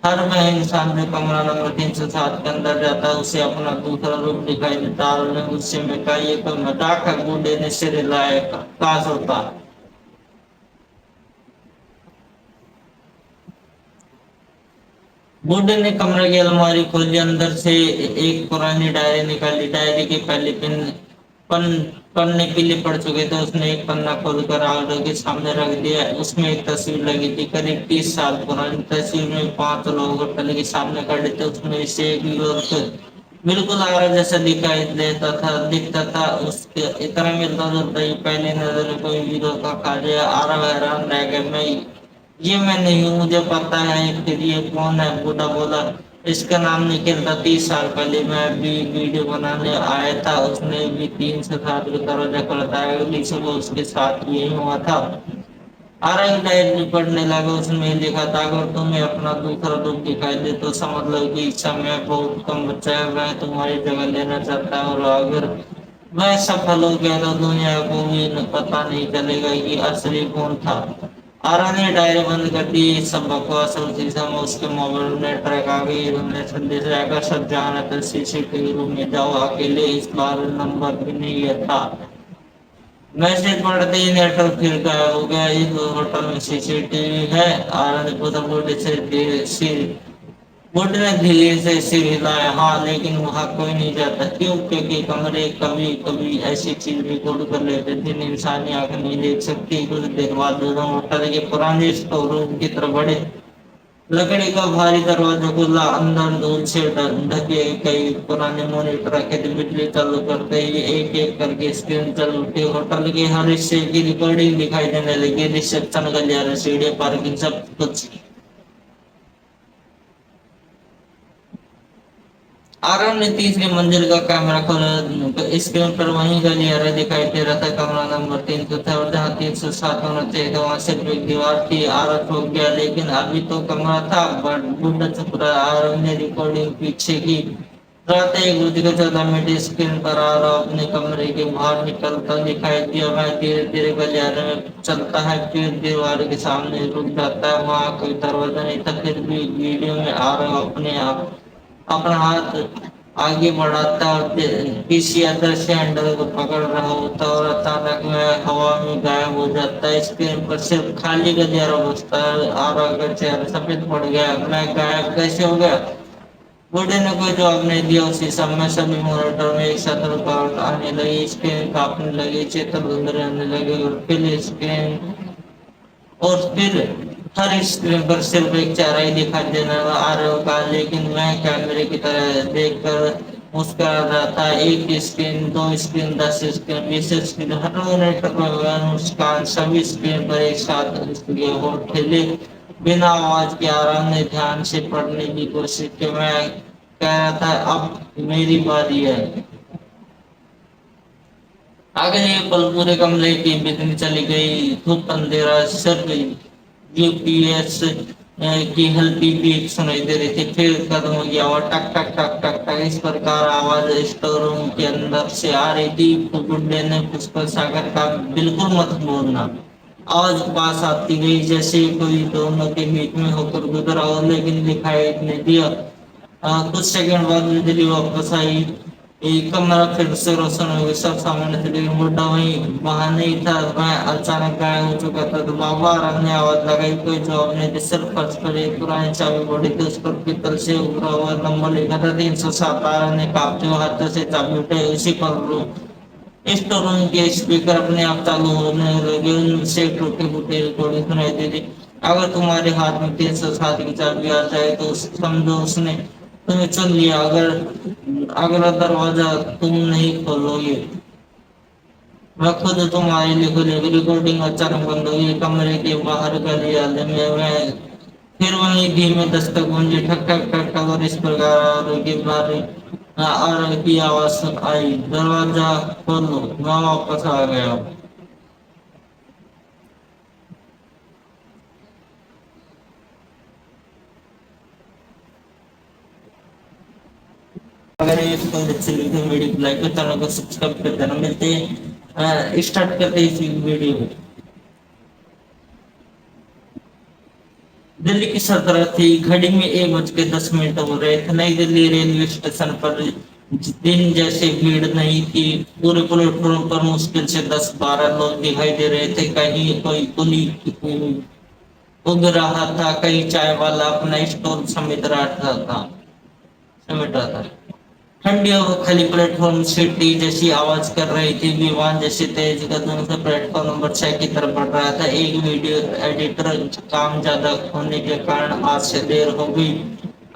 [SPEAKER 4] हर वह इंसान जो कमरा नंबर 307 के अंदर जाता है उसे अपना दूसरा रूप दिखाई देता है। ने गुस्से में कहा, ये तो मजाक है। बूढ़े ने सिर हिलाया, काश होता। बूढ़े ने कमरे की अलमारी खोली, अंदर से एक पुरानी डायरी निकाली। डायरी के पहले पन पन्ने पीले पड़ चुके थे। उसने एक पन्ना खोलकर आरव के सामने रख दिया। उसमें एक तस्वीर लगी थी, करीब 30 साल पुरानी। तस्वीर में 5 लोग होटल के सामने खड़े थे। उसमें से एक युवक बिल्कुल आरव जैसा दिखता था। उसके इतना मिलता जुलता ही पहली नजर में कोई भी धोखा खा गया। आरव हैरान रह गया। मैं ये मैं नहीं हूँ, मुझे पता है। फिर ये कौन है? बूढ़ा बोला, इसका नाम निखिल था। 30 साल पहले मैं भी वीडियो बनाने आया था, उसने भी 3 से 7 का दरवाजा खड़काया, अगली सुबह उसके साथ यही हुआ था। आरंग डायरी पढ़ने लगा, उसमें लिखा था अगर तुम्हें अपना दूसरा रूप दिखाई दे तो समझ लो कि इच्छा में बहुत कम बच्चा है, वह तुम्हारी जगह लेना चाहता है, और अगर वह सफल हो गया तो दुनिया को भी पता नहीं चलेगा कि असली कौन था। आरा ने डायरी बंद कर दी। सब बकवास उसी समय उसके मोबाइल में ट्रैक आ गई। उन्होंने संदेश आकर सब जाना था, सीसीटीवी रूम में जाओ अकेले, इस बार नंबर भी नहीं है था। मैसेज पढ़ते ही नेटवर्क फिर गायब हो गया। इस होटल में सीसीटीवी है। आनंद बुद्ध बुद्ध ने धीरे से सिर हिलाया। हाँ, लेकिन वहां कोई नहीं जाता। क्यों? क्योंकि कमरे कभी कभी ऐसी चीज रिकॉर्ड कर लेते थे जिन्हें इंसानी आंख नहीं देख सकती। कुछ देर बाद दोनों होटल के पुराने स्टोर रूम की तरफ बढ़े। लकड़ी का भारी दरवाजा खुला। अंदर धूल से ढके कई पुराने मॉनिटर रखे थे। बिजली चालू करते ही एक एक करके स्क्रीन चल उठी। होटल के हर हिस्से की रिकॉर्डिंग दिखाई देने लगी। रिसेप्शन, गलियारे, सीढ़ी, पार्किंग, सब कुछ। आरव ने तीसरी मंजिल का कैमरा खोला। स्क्रीन पर वही गलियारा दिखाई दे रहा था। कमरा नंबर 300 था, और जहाँ 307 होना चाहिए था वहां सिर्फ एक दीवार थी। आरव हो गया, लेकिन अभी तो कमरा था। बट बुढ़ा चुप रहा। आरव ने रिकॉर्डिंग पीछे की। रात 1:14 स्क्रीन पर आरव अपने कमरे के बाहर निकलता दिखाई दिया। वह धीरे धीरे गलियारे में चलता है, फिर दीवार के सामने रुक जाता है। वहां कोई दरवाजा नहीं था। फिर भी वीडियो में आरव अपने आप अपना हाथ आगे बढ़ाता और किसी अदृश्य हैंडल को पकड़ रहा होता, और अचानक वह हवा में गायब हो जाता है। स्क्रीन पर सिर्फ खाली गलियारा बचता है। आरा का चेहरा सफेद पड़ गया। मैं गायब कैसे हो गया? बूढ़े ने कोई जवाब नहीं दिया। उसी समय सभी मॉनिटर में एक साथ रुकावट आने लगी। स्क्रीन कांपने लगी, चित्र धुंधले होने लगे, और फिर हर स्क्रीन पर सिर्फ एक चेहरा ही दिखाई देने आ रहा होगा, लेकिन वह कैमरे की तरह देखकर मुस्कुरा रहा था। एक स्क्रीन, 2 स्क्रीन, 10 स्क्रीन, 20 स्क्रीन, हर मिनट पर मुस्कान सभी स्क्रीन पर एक साथ होठ ठेले बिना आवाज के। आराम ने ध्यान से पढ़ने की कोशिश की। मैं कह रहा था अब मेरी बारी है। अगले पल पूरे कमरे की बिजली चली गई। धूप, अंधेरा, सिर्फ यूपीएस की हल्की बीप सुनाई दे रही थी। फिर कदमों की आवाज टक टक टक टक टक इस प्रकार आवाज स्टोर रूम के अंदर से आ रही थी। बुड्ढे ने पुष्कर सागर का बिल्कुल मत बोलना आवाज पास आती गई, जैसे कोई दोनों के बीच में होकर गुजरा हो, लेकिन दिखाई नहीं दिया। कुछ सेकंड बाद बिजली वापस आई। एक कमरा फिर से रोशन हो गया। सब सामने थे, लेकिन बुड्ढा वहां नहीं था। मैं अचानक गायब हो चुका था। तो बाबा आराम ने आवाज लगाई। कोई जवाब नहीं दी। सिर्फ फर्श पर एक पुरानी चाबी पड़ी थी। उस पर पीतल से उभरा हुआ नंबर लिखा था 307। आराम ने कांपते हुए हाथों से चाबी उठाई। उसी पर स्टोर रूम के स्पीकर अपने आप चालू होने लगे। उनसे टूटे फूटे रिकॉर्डिंग सुनाई दी थी। अगर तुम्हारे हाथ में 307 की चाबी आ जाए तो समझो उसने तुम्हें चुन लिया। अगर अगला दरवाजा तुम नहीं खोलोगे, मैं खुद तुम्हारे लिए खोलेगी। रिकॉर्डिंग अचानक बंद हो गई। कमरे के बाहर गलियारे में मैं फिर वही धीमे दस्तक गूंजी। ठक ठक ठक ठक, और इस प्रकार आरव की आवाज आई, दरवाजा खोलो। मैं वापस आ गया। अगर ये अच्छी लगी तो वीडियो को लाइक कर, चैनल को सब्सक्राइब कर देना। मिलते हैं, स्टार्ट करते हैं इस वीडियो को। दिल्ली की सत्रह थी। घड़ी में 1:10 हो रहे थे। नई दिल्ली रेलवे स्टेशन पर दिन जैसे भीड़ नहीं थी। पूरे प्लेटफॉर्म पर मुश्किल से 10-12 लोग दिखाई दे रहे थे। कहीं कोई कुली उग रहा था, कहीं चाय वाला अपना स्टॉल समेट रहा था। ठंडी और खाली प्लेटफॉर्म सीटी जैसी आवाज कर रही थी। विमान जैसे तेज कदम से प्लेटफॉर्म नंबर 6 की तरफ बढ़ रहा था। एक वीडियो एडिटर काम ज्यादा होने के कारण आज से देर हो गई।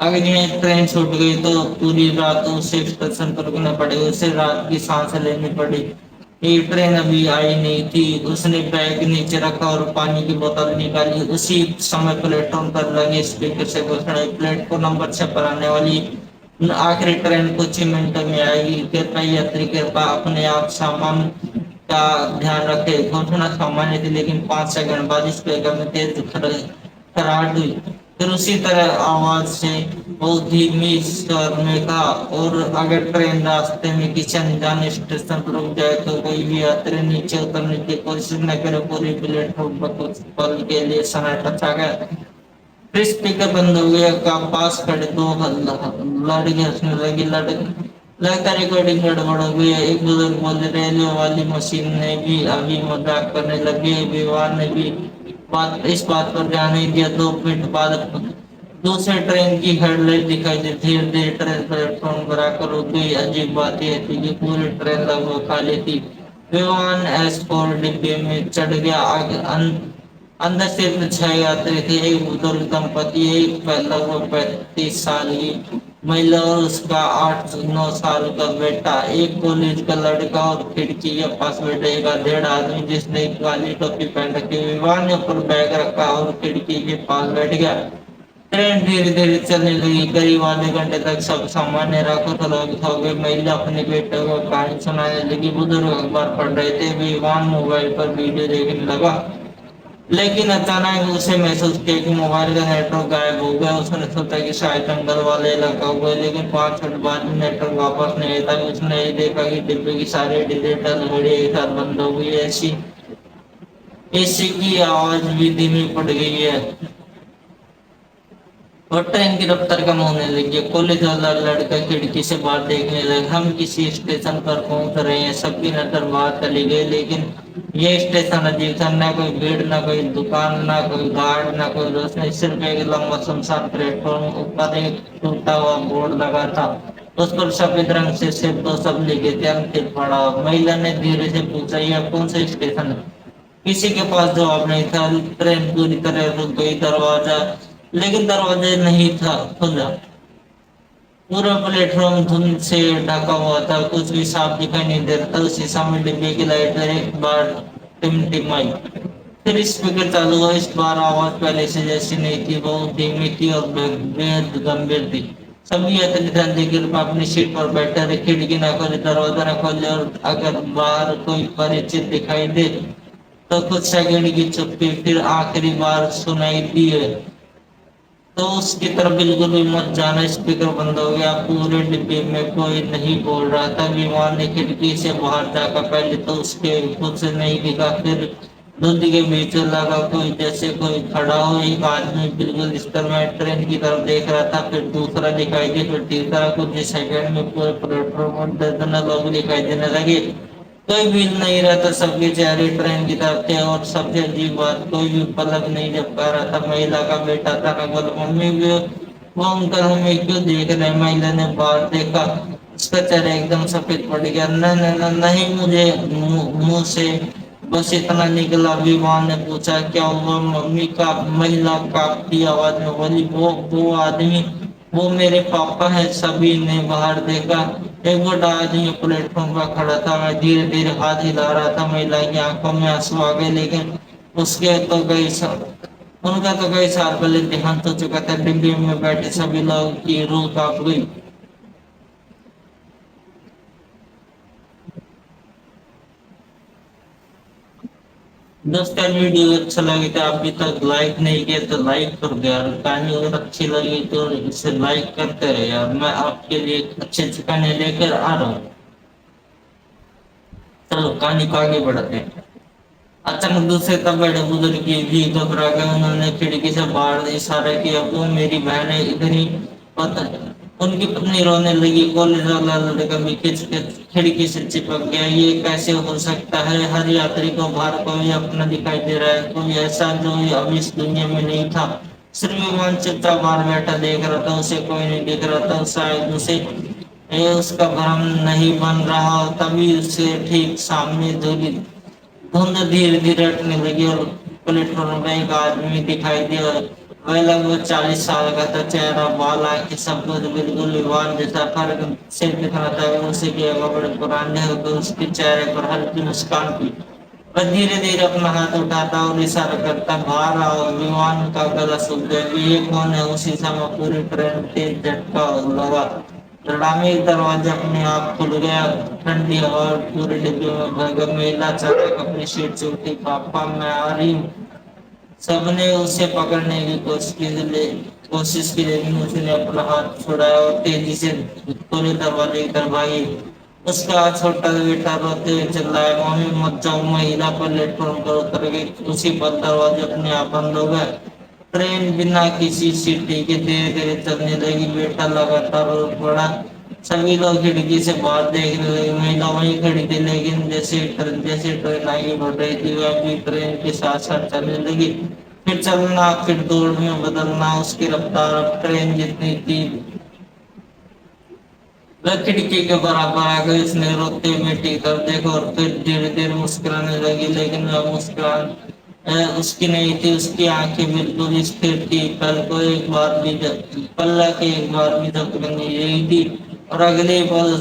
[SPEAKER 4] अगर ये ट्रेन छूट गई तो पूरी रात उसे स्टेशन पर रुकना पड़ेगा। उसे रात की सांस लेनी पड़ी। ये ट्रेन अभी आई नहीं थी। उसने बैग नीचे रखा और पानी की बोतल निकाली। उसी समय प्लेटफॉर्म पर लगे स्पीकर से घोषणा हुई, प्लेटफॉर्म नंबर 6 पर आने वाली आखिरी ट्रेन कुछ ही मिनटों में आएगी। कृपया यात्री कृपया अपने आप सामान का ध्यान रखे। घोषणा सामान्य थी, लेकिन 5 सेकंड बाद स्पीकर में तेज खराट हुई। फिर उसी तरह आवाज से बहुत धीमी स्वर में कहा, और अगर ट्रेन रास्ते में किसी अनजाने स्टेशन पर रुक जाए तो कोई भी यात्री नीचे उतरने की कोशिश न करे। पूरी प्लेटफॉर्म पर कुछ पल के लिए सन्नाटा छा गया। फिर स्पीकर बंद हो गया। का पास खड़े दो लड़के हंसने लगी। लगता रिकॉर्डिंग गड़बड़ हो गई है। एक बुजुर्ग बोले, रेलवे वाली मशीन ने भी अभी मजाक करने लगी। विमान ने भी इस बात पर ध्यान नहीं दिया। 2 मिनट बाद दूसरे ट्रेन की हेडलाइट दिखाई दी। धीरे धीरे ट्रेन प्लेटफॉर्म पर आकर रुक गई। अजीब बात यह थी कि पूरी ट्रेन लगभग खाली थी। विमान S4 डिब्बे में चढ़ गया। आगे अंदर सिर्फ 6 यात्री थे। एक बुजुर्ग दंपति, एक लगभग 35 साल की महिला और उसका 8-9 साल का बेटा, एक कॉलेज का लड़का और खिड़की के पास बैठे एक अधेड़ आदमी जिसने एक काली टोपी पहन रखी। विमान ने ऊपर बैग रखा और खिड़की के पास बैठ गया। ट्रेन धीरे धीरे चलने लगी। करीब आधे घंटे तक सब सामान्य रखो तो हो गए। महिला अपने बेटे को कहानी सुनाने लगी। बुजुर्ग अखबार पढ़ रहे थे। विमान मोबाइल पर वीडियो देखने लगा। लेकिन अचानक उसे महसूस किया कि मोबाइल का नेटवर्क गायब हो गया। उसने सोचा कि शायद जंगल वाले इलाका हो गए, लेकिन 5 मिनट बाद भी नेटवर्क वापस नहीं आता। उसने ये देखा कि डिब्बे की सारी डिजिटल घड़ी एक साथ बंद हो गई है। ऐसी एसी की आवाज भी धीमी पड़ गई है और ट्रेन की रफ्तार कम होने लगी। कॉलेज वाला लड़का खिड़की से बाहर देखने लगा। हम किसी स्टेशन पर पहुंच रहे हैं। सबकी नजर बाहर चली गई, लेकिन ये स्टेशन अजीब था। न कोई भीड़, न कोई दुकान, न कोई गार्ड, न कोई रोशनी, सिर्फ एक लंबा सुनसान प्लेटफॉर्म। ऊपर एक टूटा हुआ बोर्ड लगा था। उस पर सफेद रंग से सिर्फ 2 शब्द लिखे थे, अंकित पड़ा। महिला ने धीरे से पूछा, यह कौन सा स्टेशन है? किसी के पास जवाब नहीं था। ट्रेन पूरी तरह रुक गई। लेकिन दरवाजा नहीं था खुला। पूरा प्लेटफॉर्म धुंध से ढका हुआ था। कुछ भी साफ दिखाई नहीं दे रहा था। उसी समय डिब्बे की लाइट एक बार टिमटिमाई। फिर स्पीकर चालू हुआ। इस बार आवाज पहले से जैसी नहीं थी, बहुत धीमी थी और बेहद गंभीर थी। सभी यात्री जल्दी कृपया अपनी सीट पर बैठे रहे। खिड़की न खोले, दरवाजा न खोले, और अगर बाहर कोई परिचित दिखाई दे तो कुछ सेकंड की चुप्पी फिर आखिरी बार सुनाई दी है, तो उसकी तरफ बिल्कुल भी मत जाना। स्पीकर बंद हो गया। पूरे डिब्बे में कोई नहीं बोल रहा था। विमान ने खिड़की से बाहर जाकर पहले तो उसके खुद से नहीं दिखा, फिर धुंध के बीच लगा कोई जैसे कोई खड़ा हो। एक आदमी बिल्कुल स्तर में ट्रेन की तरफ देख रहा था। फिर दूसरा दिखाई दिया, फिर तीसरा। कुछ ही सेकंड में पूरे प्लेटफॉर्म पर दर्जनों लोग दिखाई देने लगे। कोई भी नहीं रहता। सबके चेहरे ट्रेन की तरफ थे और सबसे अजीब बात, कोई भी पलक नहीं झपका रहा था। महिला का बेटा था ना बोल, मम्मी भी वो अंकल हमें क्यों देख रहे हैं? महिला ने बाहर देखा। उसका चेहरा एकदम सफेद पड़ गया। नहीं, मुझे मुंह से बस इतना निकला। विमान ने पूछा, क्या हुआ मम्मी? का महिला कांपती आवाज में बोली, वो आदमी, वो मेरे पापा है। सभी ने बाहर देखा। एक बड़ा आदमी प्लेटफॉर्म पर खड़ा था। मैं धीरे धीरे हाथ हिला रहा था। महिला की आंखों में आंसू आ गए, लेकिन उसके तो उनका तो कई साल पहले देहांत हो चुका था। डिब्बे में बैठे सभी लोगों की रूह कांप गई। दोस्तों, वीडियो अच्छा लगे तो अभी तक लाइक नहीं किया तो लाइक कर दो यार। कहानी अगर अच्छी लगी तो इसे लाइक करते रहे यार। मैं आपके लिए अच्छे अच्छे कहानी लेकर आ रहा हूँ। चलो कहानी को आगे बढ़ाते हैं। अचानक दूसरे तब बड़े बुजुर्ग की भी घबरा गए। उन्होंने खिड़की से बाहर इशारा किया, वो मेरी बहन है, इधर ही पता। उनकी पत्नी रोने लगी। कॉलेज वाला लड़का भी खिड़की से चिपक गया। ये कैसे हो सकता है? हर यात्री को बाहर कोई अपना दिखाई दे रहा है, कोई ऐसा जो अभी इस दुनिया में नहीं था। सिर्फ विमान चुपचाप बाहर बैठा देख रहा था। उसे कोई नहीं दिख रहा था। शायद उसे उसका भ्रम नहीं बन रहा। तभी उसे ठीक सामने धुंध धीरे धीरे हटने लगी और प्लेटफॉर्म पर एक आदमी दिखाई दिया। वह लगभग 40 साल का था, चेहरा बाल आंखें सब कुछ बिल्कुल ईवान जैसा, फर्क सिर्फ इतना था कि उसे के कपड़े पुराने हो गए, उसके चेहरे पर हल्की मुस्कान थी। वह धीरे धीरे अपना हाथ उठाता और इशारा करता, बाहर आओ। विमान का गला सूख गया कि ये कौन है। उसी समय पूरी ट्रेन तेज झटका लगा, लड़ामे दरवाजा अपने आप खुल गया, ठंडी हवा और पूरे डिब्बे में भर गया। महिला अचानक अपनी सीट से उठी, पापा मैं आ रही हूँ। सबने उसे पकड़ने की कोशिश की, लेकिन उसने अपना हाथ छुड़ाया और तेजी से खुले दरवाजे की तरफ भागी। उसका छोटा बेटा रोते हुए चिल्लाया, मम्मी मत जाओ। महिला प्लेटफॉर्म पर उतर गई, उसी पर दरवाजे अपने आप बंद हो गए। ट्रेन बिना किसी सीटी के धीरे धीरे चलने लगी। बेटा लगातार रो पड़ा। सभी लोग खिड़की से बाहर देखने लगे। महिला वहीं खड़ी थी, लेकिन जैसे ट्रेन आगे बढ़ रही थी, वह भी ट्रेन के साथ साथ चलने लगी। फिर चलना, फिर दौड़ में बदलना। उसकी रफ्तार अब ट्रेन जितनी थी। वह खिड़की के बराबर आ गई। उसने रोते हुए बेटी की तरफ देखा और फिर धीरे धीरे मुस्कुराने लगी, लेकिन वह मुस्कुरान उसकी नहीं थी। उसकी आंखें बिल्कुल स्थिर थी, पलक एक बार भी झपक नहीं रही थी। और अगले ही पल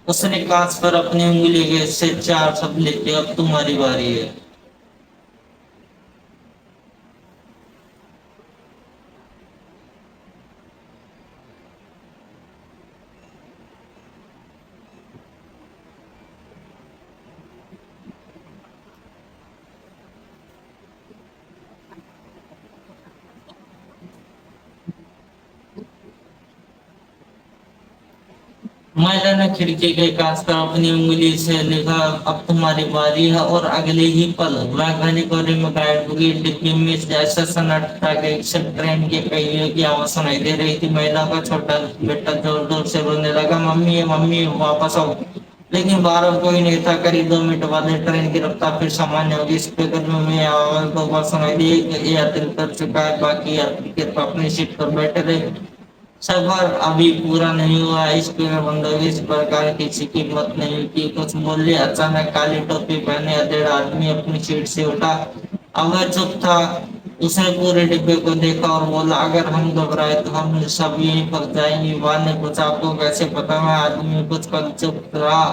[SPEAKER 4] उसने कांच पर अपनी उंगली के से 4 शब्द लिखे, अब तुम्हारी बारी है। महिला ने खिड़की के कांच पर अपनी उंगली से लिखा, अब तुम्हारी बारी है। और अगले ही पल वह घने कोहरे में गायब हो गई। डिब्बे में ऐसा सन्नाटा था कि सिर्फ ट्रेन के पहियों की आवाज सुनाई दे रही थी। महिला का छोटा बेटा जोर जोर से रोने लगा, मम्मी मम्मी वापस आओ। लेकिन बाहर कोई नहीं था। करीब 2 मिनट बाद ट्रेन की रफ्तार फिर सामान्य होगी। स्पीकर में आवाज 2 बार सुनाई दी, ये यात्री उतर चुका है, बाकी यात्री के अपनी सीट पर बैठे रहे। सफर अभी पूरा नहीं हुआ, इस पर बंदों इस प्रकार किसी की हिम्मत नहीं की कुछ बोले। अचानक काली टोपी पहने अधेड़ आदमी अपनी सीट से उठा। अब वह चुप था। उसने पूरे डिब्बे को देखा और बोला, अगर हम घबराए तो हम सब यहीं फंस जाएंगे। युवान ने पूछा, आपको कैसे पता? मैं आदमी कुछ पल चुप रहा,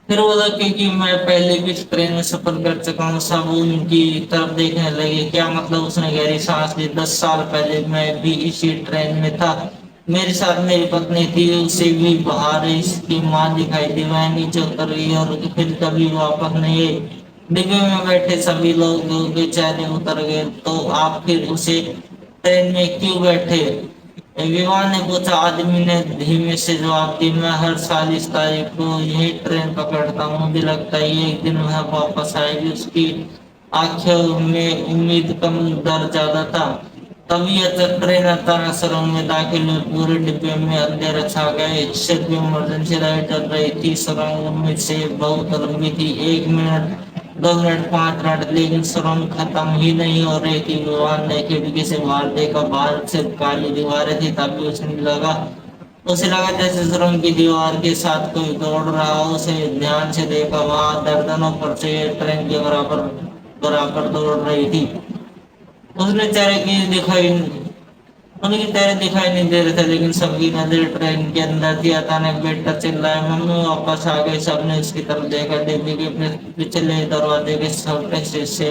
[SPEAKER 4] फिर बोला, क्योंकि मैं पहले भी ट्रेन में सफर कर चुका हूँ। सब उनकी तरफ देखने लगे। क्या मतलब? उसने गहरी सांस ली। 10 साल पहले मैं भी इसी ट्रेन में था। मेरे साथ मेरी पत्नी थी, उसे भी बाहर इसकी माँ दिखाई दी। वह नीचे उतर गई और फिर कभी वापस नहीं आई। डिब्बे में बैठे सभी लोग बेचारे उतर गए। तो आप फिर उसे ट्रेन में क्यों बैठे? विमान ने पूछा। आदमी ने धीमे से जवाब दिया, मैं हर साल इस तारीख को यही ट्रेन पकड़ता हूँ। मुझे लगता है एक दिन वह वापस आएगी। उसकी आंखों में उम्मीद कम, डर ज्यादा था। तभी ट्रेन अचानक सुरंग में दाखिल हुई। पूरे डिब्बे में अंधेरा छा गया। सिर्फ इमरजेंसी लाइट जल रही थी। सुरंग में से बहुत लंबी थी, 1 मिनट, 2 मिनट, 5 मिनट, लेकिन सुरंग खत्म ही नहीं हो रही थी। विमान ने खिड़की से बाहर देखा, बाहर से काली दीवारें थी। तभी उसे लगा जैसे सुरंग की दीवार के साथ कोई दौड़ रहा हो। उसे ध्यान से देखा, वहां दर्जनों पर से ट्रेन के बराबर बराबर दौड़ रही थी। उसने चेहरे की दिखाई उनके चेहरे दिखाई नहीं दे रहे थे, लेकिन सबकी नजर ट्रेन के अंदर थी। अचानक बेटा चिल्लाया, मम्मी वापस आ गई। सबने उसकी तरफ देखा। डिब्बे के पिछले दरवाजे के छोटे शीशे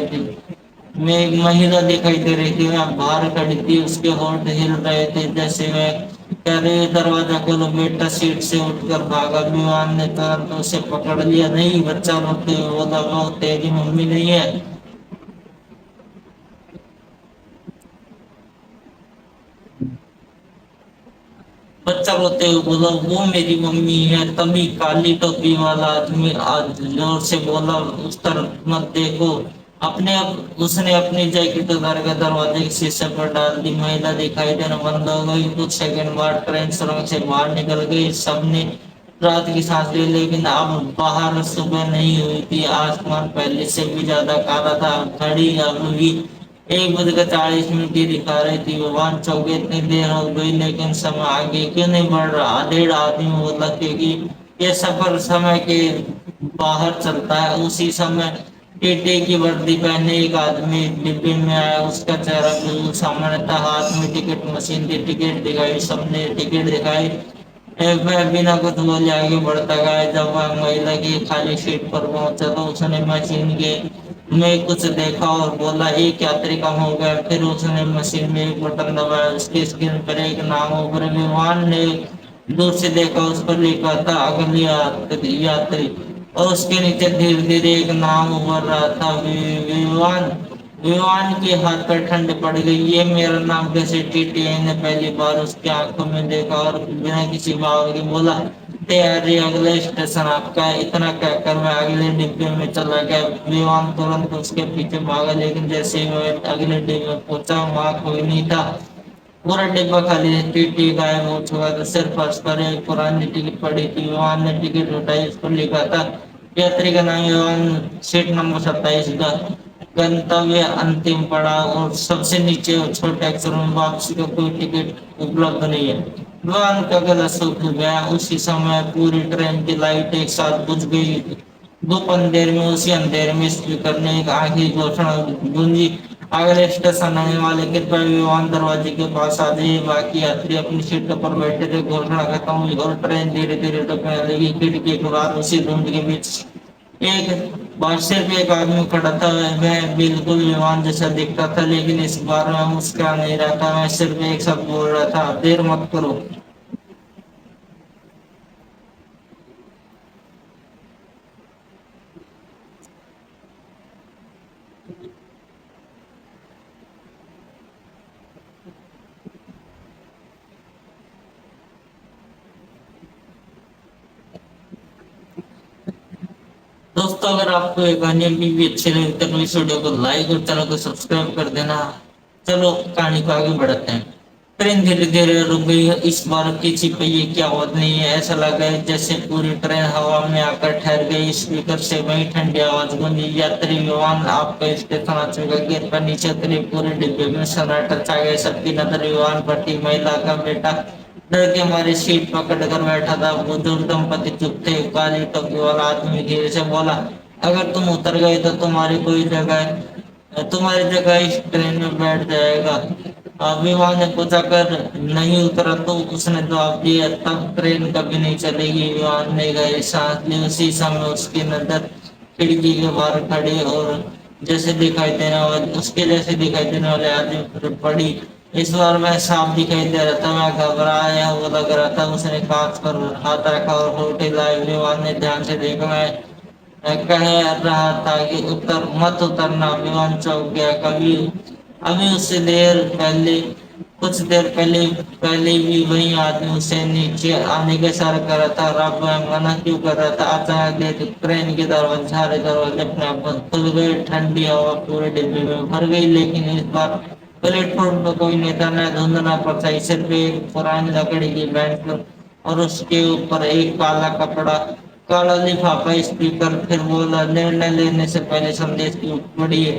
[SPEAKER 4] में एक महिला दिखाई दे रही थी। वह बाहर खड़ी थी, उसके होंठ हिल रहे थे जैसे वह कह रही, दरवाजा खोलो। बेटा सीट से उठकर भागा। विमान ने तुरंत उसे पकड़ लिया। नहीं, बच्चा रोते हुए बोला, वो तेरी मम्मी नहीं है। बच्चा रोते हुए बोला, वो मेरी मम्मी है। तभी काली टोपी वाला आदमी आज जोर से बोला, उस तरफ मत देखो। उसने अपनी जैकेट उतार कर दरवाजे के शीशे पर डाल दी। महिला दिखाई देना बंद हो गई। कुछ सेकंड बाद ट्रेन सुरंग से बाहर निकल गई। सबने रात की सांस ली, लेकिन अब बाहर सुबह नहीं हुई थी। आसमान पहले से भी ज्यादा काला था। घड़ी अब भी 1:40 की दिखा रही थी। विमान चौक इतनी देर हो गई लेकिन समय आगे क्यों नहीं बढ़ रहा? 1.5 आदमी बोला क्योंकि ये सफर समय के बाहर चलता है। उसी समय टीटी की वर्दी पहने एक आदमी डिब्बे में आया। उसका चेहरा बिल्कुल सामान्य था। हाथ में टिकट मशीन थी। टिकट दिखाई, सबने टिकट दिखाई। मैं बिना कुछ बोले आगे बढ़ता गया। जब वह महिला की खाली सीट पर पहुंचा तो उसने मशीन के में कुछ देखा और बोला एक यात्री कम हो गया। फिर उसने मशीन में एक बटन दबाया। उसकी स्क्रीन पर एक नाम ऊपर विमान ने दूर से देखा। उस पर लिखा था अगली यात्री और उसके नीचे धीरे धीरे एक नाम उभर रहा था, विमान। विमान के हाथ पर ठंड पड़ गई। ये मेरा नाम कैसे? टीटीआई ने पहली बार उसकी आंखों में देखा और बिना किसी भाव के बोला तैयारी, अगले स्टेशन आपका है। इतना कहकर मैं अगले डिब्बे में चला गया। विमान तुरंत उसके पीछे भागा लेकिन जैसे ही मैं अगले डिब्बे में पहुंचा वहां कोई नहीं था। पूरा डिब्बा खाली है। टीटी गायब हो चुका था। सिर्फ फर्श पर एक पुरानी टिकट पड़ी थी। विमान ने टिकट उठाई। उस पर लिखा था यात्री का नाम विमान, सीट नंबर 27 का गंतव्य, अंतिम पड़ाव और सबसे नीचे छोटे अक्षरों में वापसी का कोई टिकट उपलब्ध नहीं है। विमान का गला सूख गया। उसी समय पूरी ट्रेन की लाइट एक साथ बुझ गई। धूप अंधेरे में, उसी अंधेरे में स्पीकर ने एक आखिरी घोषणा गूंजी, अगले स्टेशन आने वाले कृपया विमान दरवाजे के पास आ जाइए। बाकी यात्री अपनी सीट पर बैठे थे। घोषणा खत्म हुई और ट्रेन धीरे धीरे रुकने लगी। खिड़की के बाद उसी धुंध के बीच एक बार सिर्फ एक आदमी खड़ा था। वह बिल्कुल विमान जैसा दिखता था लेकिन इस बार मैं मुस्कुरा नहीं रहा था। मैं सिर्फ एक शब्द बोल रहा था, देर मत करो। दोस्तों अगर आपको ये कहानी भी अच्छी लगी तो इस वीडियो को लाइक और चैनल को सब्सक्राइब कर देना। चलो कहानी को आगे बढ़ाते हैं। ट्रेन धीरे धीरे रुक गई। इस बार किसी पहिए की आवाज नहीं है। ऐसा लगा जैसे पूरी ट्रेन हवा में आकर ठहर गई। स्पीकर से वही ठंडी आवाज गूंजी, यात्री विमान आपका स्टेशन आ चुका। गेट पर नीचे उतरी। पूरे डिब्बे में सन्नाटा छा गया। सबकी नजर विमान पर थी। महिला का बेटा डर के हमारी सीट पकड़ कर बैठा था। बुजुर्ग दंपति चुप थे। काली टोपी वाला आदमी धीरे से बोला, अगर तुम उतर गए तो तुम्हारी जगह इस ट्रेन में बैठ जाएगा। विमान ने पूछा, कर नहीं उतरा तो? उसने जवाब दिया, तब ट्रेन कभी नहीं चलेगी। विमान ने गहरी सांस ली। उसी समय उसकी नजर खिड़की के बाहर खड़ी और जैसे दिखाई देने वाले उसके जैसे दिखाई देने वाले आदमी पर पड़ी। इस बार मैं साफ दिखाई दे रहा था। मैं घबराया हुआ लग रहा था। उसने कांच पर हाथ रखा और होटल विमान ने ध्यान से देखा। मैं कह रहा था कि उतर मत उतरना। विमान चौंक गया। कभी अभी उससे देर पहले कुछ देर पहले भी वही आदमी उसे नीचे आने का इशारा कर रहा था। रब वह मना क्यों कर रहा था? अचानक देख ट्रेन के दरवाजे, सारे दरवाजे अपने आप बंद खुल गए। ठंडी हवा पूरे डिब्बे में भर गई लेकिन इस बार प्लेटफॉर्म पर कोई नेता न धुंध न परछाई, सिर्फ एक पुरानी लकड़ी की बेंच पर और उसके ऊपर एक काला कपड़ा, काला लिफाफा। स्पीकर फिर बोला, निर्णय लेने से पहले संदेश की पढ़िए।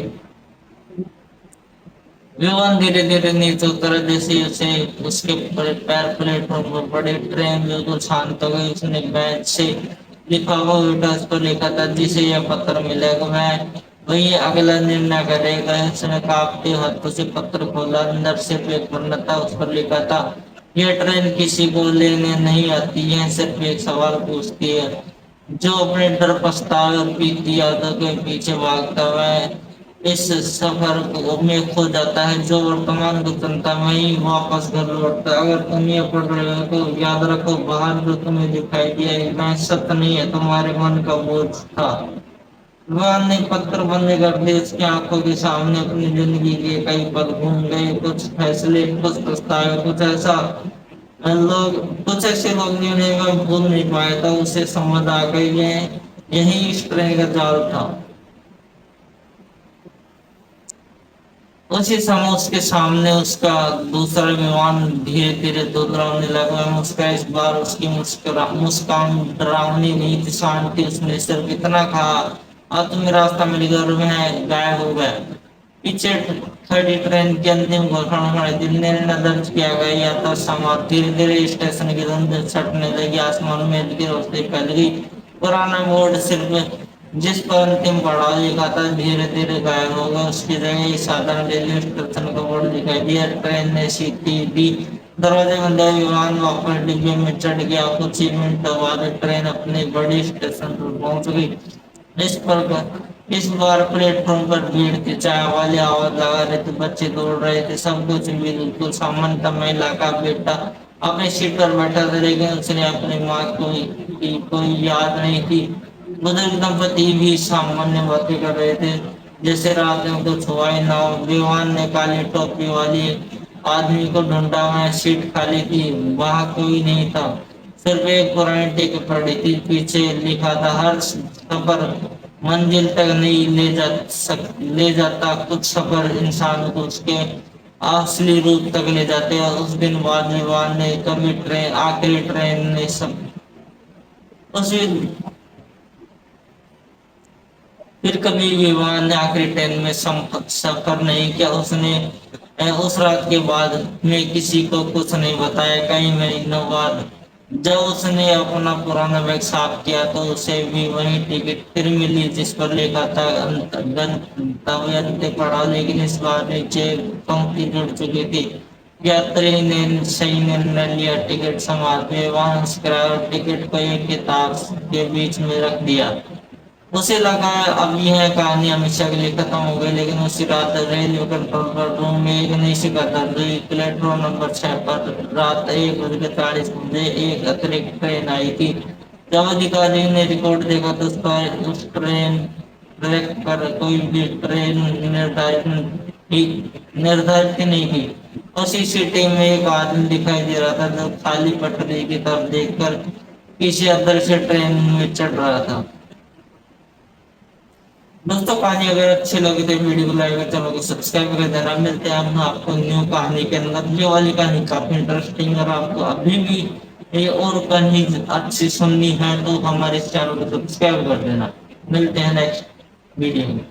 [SPEAKER 4] विमान धीरे धीरे नीचे उतरा। जैसे ही उसे उसके पैर प्लेटफॉर्म पर पड़े ट्रेन बिल्कुल शांत हो गई। उसने बेंच से लिफाफा उल्टा उस पर लिखा था, जिसे यह पत्र मिलेगा मैं वही अगला निर्णय करेगा। उसने कांपते हाथों से पत्र खोला। अंदर से एक पन्ना था। उस पर लिखा था, यह ट्रेन किसी को लेने नहीं आती है, सिर्फ एक सवाल पूछती है। जो अपने डर, पछतावे और बीती यादों के पीछे भागता है इस सफर में खो जाता है। जो वर्तमान को चुनता वही वापस घर लौटता है। अगर तुम ये पढ़ रहे हो तो याद रखो, बाहर जो तुम्हें दिखाई दिया मैं सत्य नहीं है, तुम्हारे मन का बोझ था। भगवान ने पत्र बंद कर दिए। उसकी आंखों के सामने अपनी जिंदगी के कई पल घूम गए। कुछ फैसले, कुछ पछतावे, कुछ ऐसे लोग जिन्हें मैं भूल नहीं पाया था। उसे समझ आ गई है यही इस ट्रेन का जाल था। उसी समय उसके सामने उसका दूसरा विमान धीरे धीरे धुंधला होने लगा। उसका इस बार उसकी मुस्कान डरावनी नहीं थी, शांत थी। उसने सिर्फ इतना कहा, और तुम्हें रास्ता मिल गया और वह गायब हो गया। पीछे खड़ी ट्रेन की अंतिम घोषणा हमारे दिल ने न दर्ज किया गया। यात्रा समाप्त। धीरे धीरे स्टेशन की धुंध छटने लगी, आसमान में की रोशनी फैल गई। पुराना बोर्ड सिर्फ जिस पर अंतिम पड़ाव लिखा था धीरे धीरे गायब हो गया। उसकी जगह एक साधारण रेलवे स्टेशन का बोर्ड दिखाई दिया। ट्रेन ने सीटी दी, दरवाजे बंद हुए, विमान वापस डिब्बे में चढ़ गया। कुछ ही मिनटों बाद ट्रेन अपने बड़ी स्टेशन पर पहुंच गई। इस पर इस बार प्लेटफॉर्म पर भीड़ थी, चाय वाले आवाज लगा रहे थे, बच्चे दौड़ रहे थे, सब कुछ बिल्कुल सामान्य था। महिला का बेटा अपनी सीट पर बैठा था, लेकिन उसने अपनी माँ को की कोई याद नहीं थी। बुजुर्ग दंपति भी सामान्य बातें कर रहे थे, जैसे रात में कुछ हुआ ही ना हो। विमान ने काली टोपी वाली आदमी को ढूंढा, वह सीट खाली थी, वहां कोई नहीं था। सिर्फ एक पुरानी टिकट पड़ी थी, पीछे लिखा था हर सफर मंजिल तक नहीं ले जाता, कुछ सफर इंसान को उसके असली रूप तक ले जाते हैं। उस दिन बाद विमान ने कभी ट्रेन आखिरी ट्रेन ने सब उसी फिर कभी विमान ने आखिरी ट्रेन में सफर नहीं किया। उसने उस रात के बाद में किसी को कुछ नहीं बताया। कई महीनों बाद जब उसने अपना पुराना बैग साफ किया तो उसे भी वही टिकट फिर मिली, जिस पर लिखा था गंतव्य अंत्य पड़ा, लेकिन इस बार नीचे पंक्ति जुड़ चुकी थी। यात्री ने सही निर्णय लिया, टिकट संभाल वहाँ टिकट को एक किताब के बीच में रख दिया। उसे लगा अब यह कहानी हमेशा के लिए खत्म हो गई, लेकिन उसी रात रेलवे कंट्रोल पर रूम में एक नई शिकायत दर्ज हुई। प्लेटफॉर्म नंबर 6 पर रात 1:40 एक अतिरिक्त ट्रेन आई थी। जब अधिकारी ने रिकॉर्ड देखा तो उस ट्रेन ट्रैक पर कोई भी ट्रेन निर्धारित नहीं थी। उसी सिटी में एक आदमी दिखाई दे रहा था जो खाली पटरी की तरफ देखकर किसी अदृश्य ट्रेन में चढ़ रहा था। दोस्तों, कहानी अगर अच्छी लगी तो वीडियो को लाइक और चैनल को सब्सक्राइब कर देना। मिलते हैं हम आपको न्यू कहानी के अंदर। ये वाली कहानी काफी इंटरेस्टिंग और आपको अभी भी ये और कहानी अच्छी सुननी है तो हमारे चैनल को सब्सक्राइब कर देना। मिलते हैं नेक्स्ट वीडियो में।